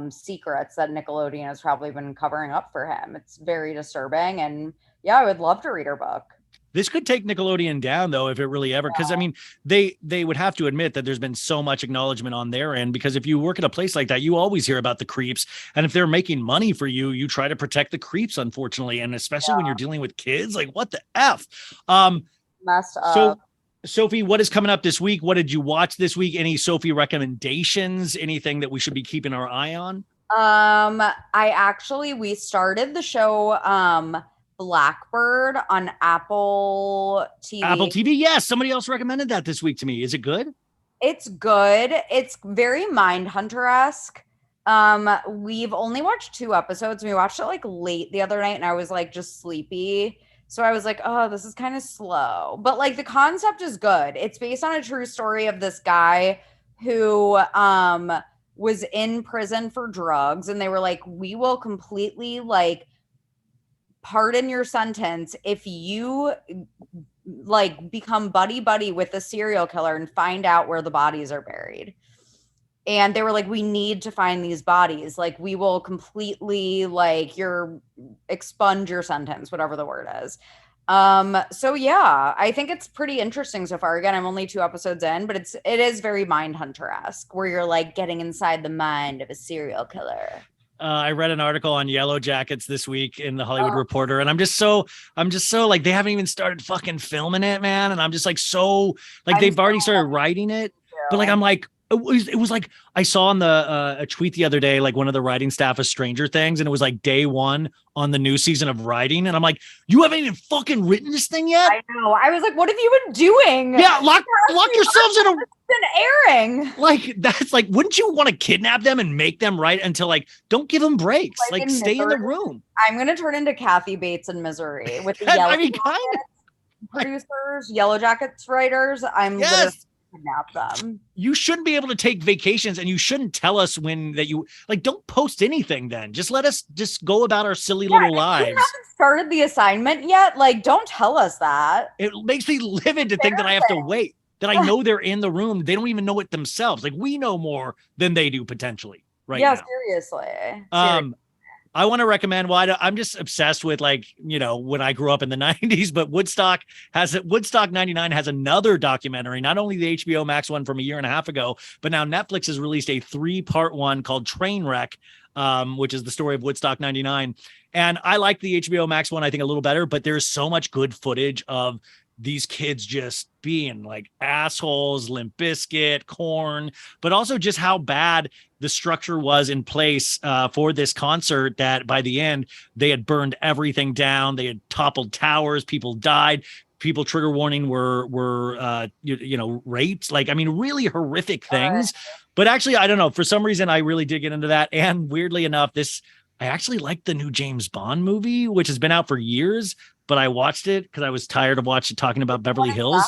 secrets that Nickelodeon has probably been covering up for him. It's very disturbing. And yeah, I would love to read her book. This could take Nickelodeon down, though, if it really ever, because I mean, they would have to admit that there's been so much acknowledgement on their end, because if you work at a place like that, you always hear about the creeps. And if they're making money for you, you try to protect the creeps, unfortunately. And especially when you're dealing with kids, like what the F? Messed up. So, Sophie, what is coming up this week? What did you watch this week? Any Sophie recommendations? Anything that we should be keeping our eye on? We started the show, Blackbird on Apple TV. Apple TV, yes. Somebody else recommended that this week to me. Is it good? It's good. It's very Mindhunter-esque. We've only watched 2 episodes. We watched it like late the other night, and I was like just sleepy. So I was like, oh, this is kind of slow. But like the concept is good. It's based on a true story of this guy who was in prison for drugs, and they were like, we will completely like pardon your sentence if you like become buddy with the serial killer and find out where the bodies are buried. And they were like, we need to find these bodies. Like, we will completely like expunge your sentence, whatever the word is. So yeah, I think it's pretty interesting so far. Again, I'm only 2 episodes in, but it is very Mindhunter-esque, where you're like getting inside the mind of a serial killer. I read an article on Yellow Jackets this week in the Hollywood Reporter, and I'm just so like, they haven't even started fucking filming it, man. And I'm just like, so like, they've already started writing it, but like, I'm like, it was like, I saw on the a tweet the other day, like one of the writing staff of Stranger Things, and it was like day 1 on the new season of writing, and I'm like, you haven't even fucking written this thing yet? I know. I was like, what have you been doing? Yeah, lock yourselves in a. Been airing. Like, that's like, wouldn't you want to kidnap them and make them write until like, don't give them breaks, like stay in the room. I'm gonna turn into Kathy Bates in Misery with the Yellow Jackets producers, Yellow Jackets writers. I'm gonna kidnap them. You shouldn't be able to take vacations, and you shouldn't tell us when that you like. Don't post anything then. Just let us just go about our silly little lives. You haven't started the assignment yet. Like, don't tell us that. It makes me livid to think that I have to wait. that I know they're in the room. They don't even know it themselves. Like we know more than they do potentially right now. Seriously. I want to recommend, I'm just obsessed with like, when I grew up in the 90s, but Woodstock 99 has another documentary, not only the HBO Max one from a year and a half ago, but now Netflix has released a 3-part one called Trainwreck, which is the story of Woodstock 99. And I like the HBO Max one, I think a little better, but there's so much good footage of these kids just being like assholes, Limp Bizkit, Korn, but also just how bad the structure was in place for this concert, that by the end, they had burned everything down. They had toppled towers. People died. People, trigger warning, were raped. Like, I mean, really horrific things. But actually, I don't know. For some reason, I really did get into that. And weirdly enough, I actually liked the new James Bond movie, which has been out for years, but I watched it because I was tired of talking about Beverly Hills.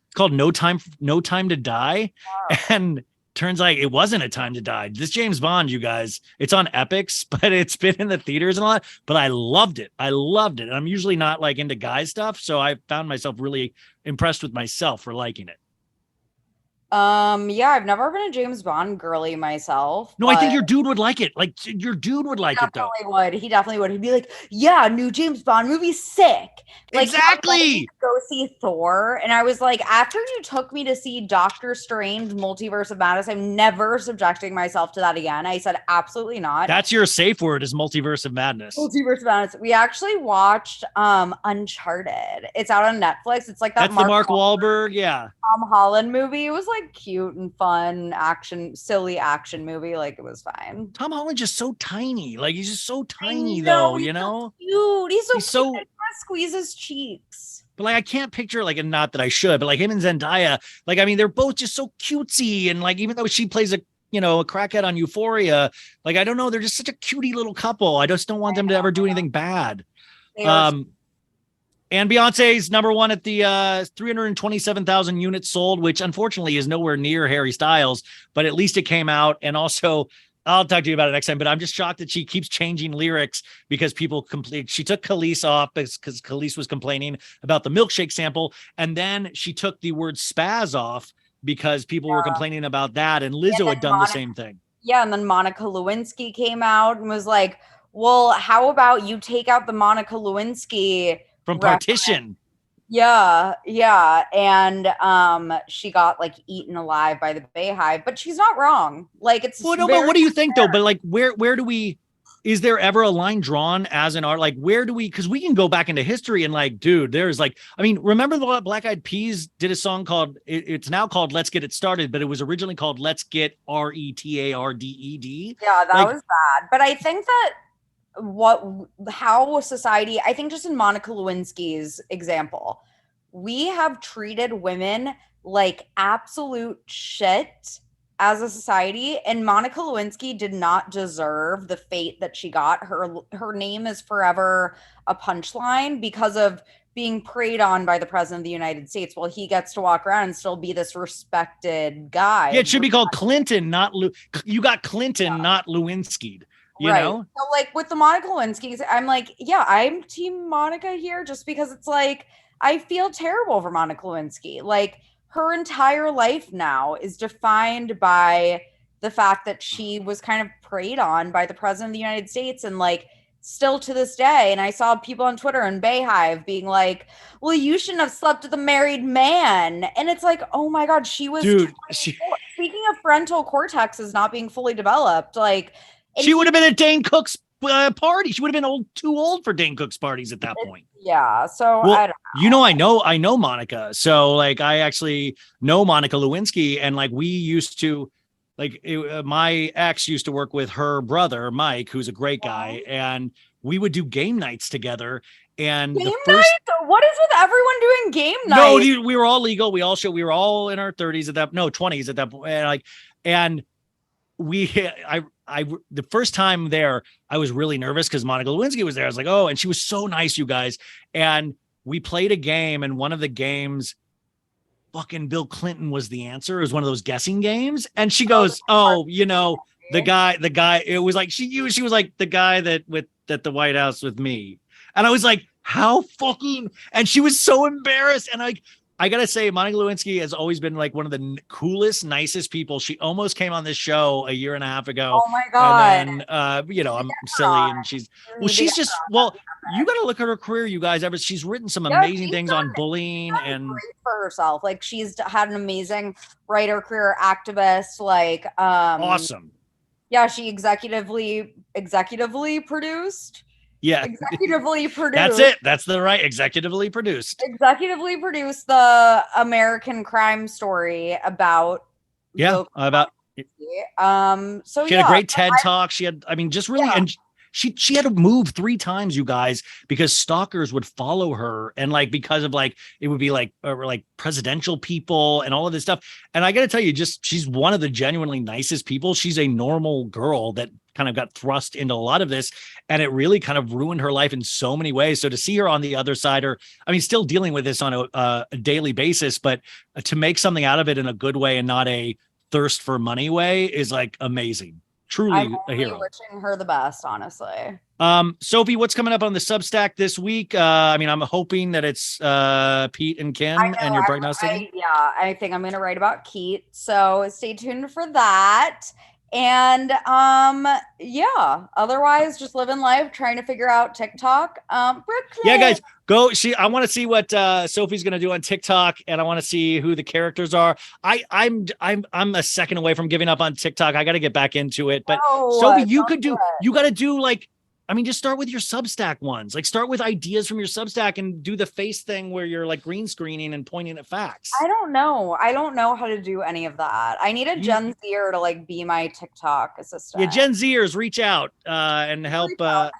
It's called No Time to Die. Wow. And turns out it wasn't a time to die. This James Bond, you guys, it's on Epix, but it's been in the theaters and a lot, but I loved it. And I'm usually not like into guy stuff. So I found myself really impressed with myself for liking it. Yeah, I've never been a James Bond girly myself. No, I think your dude would like it. Like your dude would like it though. He definitely would. He'd be like, yeah, new James Bond movie, sick. Like, exactly. Go see Thor. And I was like, after you took me to see Doctor Strange Multiverse of Madness, I'm never subjecting myself to that again. I said, absolutely not. That's your safe word, is Multiverse of Madness. Multiverse of Madness. We actually watched Uncharted. It's out on Netflix. It's like that's the Mark Wahlberg, yeah. Tom Holland movie. It was like cute and fun silly action movie. Like, it was fine. Tom Holland's just so tiny. Like, he's just so tiny though, he's so cute. He's so cute. I want to squeeze his cheeks. But like, I can't picture, like, and not that I should, but like him and Zendaya, like, I mean, they're both just so cutesy. And like, even though she plays a crackhead on Euphoria, like, I don't know, they're just such a cutie little couple. I just don't want them to ever do anything bad. And Beyonce's number one at the 327,000 units sold, which unfortunately is nowhere near Harry Styles, but at least it came out. And also, I'll talk to you about it next time, but I'm just shocked that she keeps changing lyrics because people complain. She took Khalees off because Khalees was complaining about the milkshake sample. And then she took the word spaz off because people were complaining about that. And Lizzo had done the same thing. Yeah. And then Monica Lewinsky came out and was like, well, how about you take out the Monica Lewinsky from Partition? Yeah. And she got like eaten alive by the Bayhive, but she's not wrong. Like, it's but what do you think though? But like, where do we, is there ever a line drawn as an art? Like, where do we, because we can go back into history and like, dude, there's like, I mean, remember the Black Eyed Peas did a song called, it's now called Let's Get It Started, but it was originally called Let's Get RETARDED. Yeah, that was bad. But I think that how society, I think just in Monica Lewinsky's example, we have treated women like absolute shit as a society, and Monica Lewinsky did not deserve the fate that she got. Her name is forever a punchline because of being preyed on by the president of the United States, while he gets to walk around and still be this respected guy. Yeah, it should be called Clinton, not you got Clinton, not Lewinsky. You know? So like with the Monica Lewinskys, I'm like, yeah, I'm team Monica here, just because it's like, I feel terrible for Monica Lewinsky. Like, her entire life now is defined by the fact that she was kind of preyed on by the president of the United States, and like, still to this day. And I saw people on Twitter and Bayhive being like, well, you shouldn't have slept with a married man. And it's like, oh my God, she was, speaking of frontal cortexes not being fully developed, like, she would have been at Dane Cook's party. She would have been too old for Dane Cook's parties at that point. Yeah. So I don't know. I know Monica. So like, I actually know Monica Lewinsky, and like, we used to, like, my ex used to work with her brother, Mike, who's a great guy. And we would do game nights together. And game nights? What is with everyone doing game nights? No, dude, we were all legal. We were all in our 30s at that, 20s at that point. And the first time there, I was really nervous because Monica Lewinsky was there. I was like, oh, and she was so nice, you guys. And we played a game, and one of the games, fucking Bill Clinton was the answer. It was one of those guessing games. And she goes, oh, the guy, it was like, she was like the guy at the White House with me. And I was like, how fucking, and she was so embarrassed. And I gotta say, Monica Lewinsky has always been like one of the coolest, nicest people. She almost came on this show a year and a half ago. Oh my God. And then, you know, I'm silly, and she's just you got to look at her career, you guys. She's written some amazing things on bullying and for herself. Like she's had an amazing writer career, activist, like awesome. Yeah, she executively produced. Yeah. Executively produced. That's it. That's the right. Executively produced. Executively produced the American Crime Story about. Yeah. About. So she had a great TED Talk. She had, I mean, just really, and she had to move 3 times, you guys, because stalkers would follow her, and like because of like it would be like presidential people and all of this stuff. And I got to tell you, just she's one of the genuinely nicest people. She's a normal girl that kind of got thrust into a lot of this, and it really kind of ruined her life in so many ways. So to see her on the other side, or I mean, still dealing with this on a daily basis, but to make something out of it in a good way and not a thirst for money way is like amazing. Truly a hero. Wishing her the best, honestly. Sophie, what's coming up on the Substack this week? I mean, I'm hoping that it's Pete and Kim, and you're prognosticating. I think I'm gonna write about Keith, so stay tuned for that. And otherwise just living life, trying to figure out TikTok. Brooklyn. Yeah, guys, go see. I want to see what Sophie's gonna do on TikTok, and I want to see who the characters are. I'm a second away from giving up on TikTok. I got to get back into it. But Sophie, you got to do like, I mean, just start with your Substack ones. Like start with ideas from your Substack and do the face thing where you're like green screening and pointing at facts. I don't know how to do any of that. I need a Gen Zer to like be my TikTok assistant. Yeah, Gen Zers, reach out and help help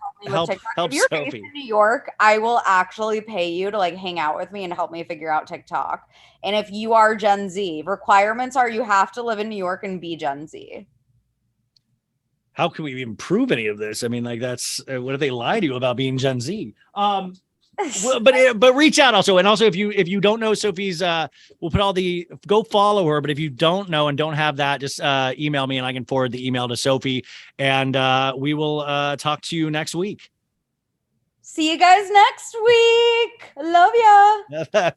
if you're Sophie. Based in New York, I will actually pay you to like hang out with me and help me figure out TikTok. And if you are Gen Z, requirements are you have to live in New York and be Gen Z. How can we even prove any of this? I mean, like that's what if they lie to you about being Gen Z? Well, but reach out also, and also if you don't know Sophie's, we'll put go follow her. But if you don't know and don't have that, just email me and I can forward the email to Sophie, and we will talk to you next week. See you guys next week. Love ya.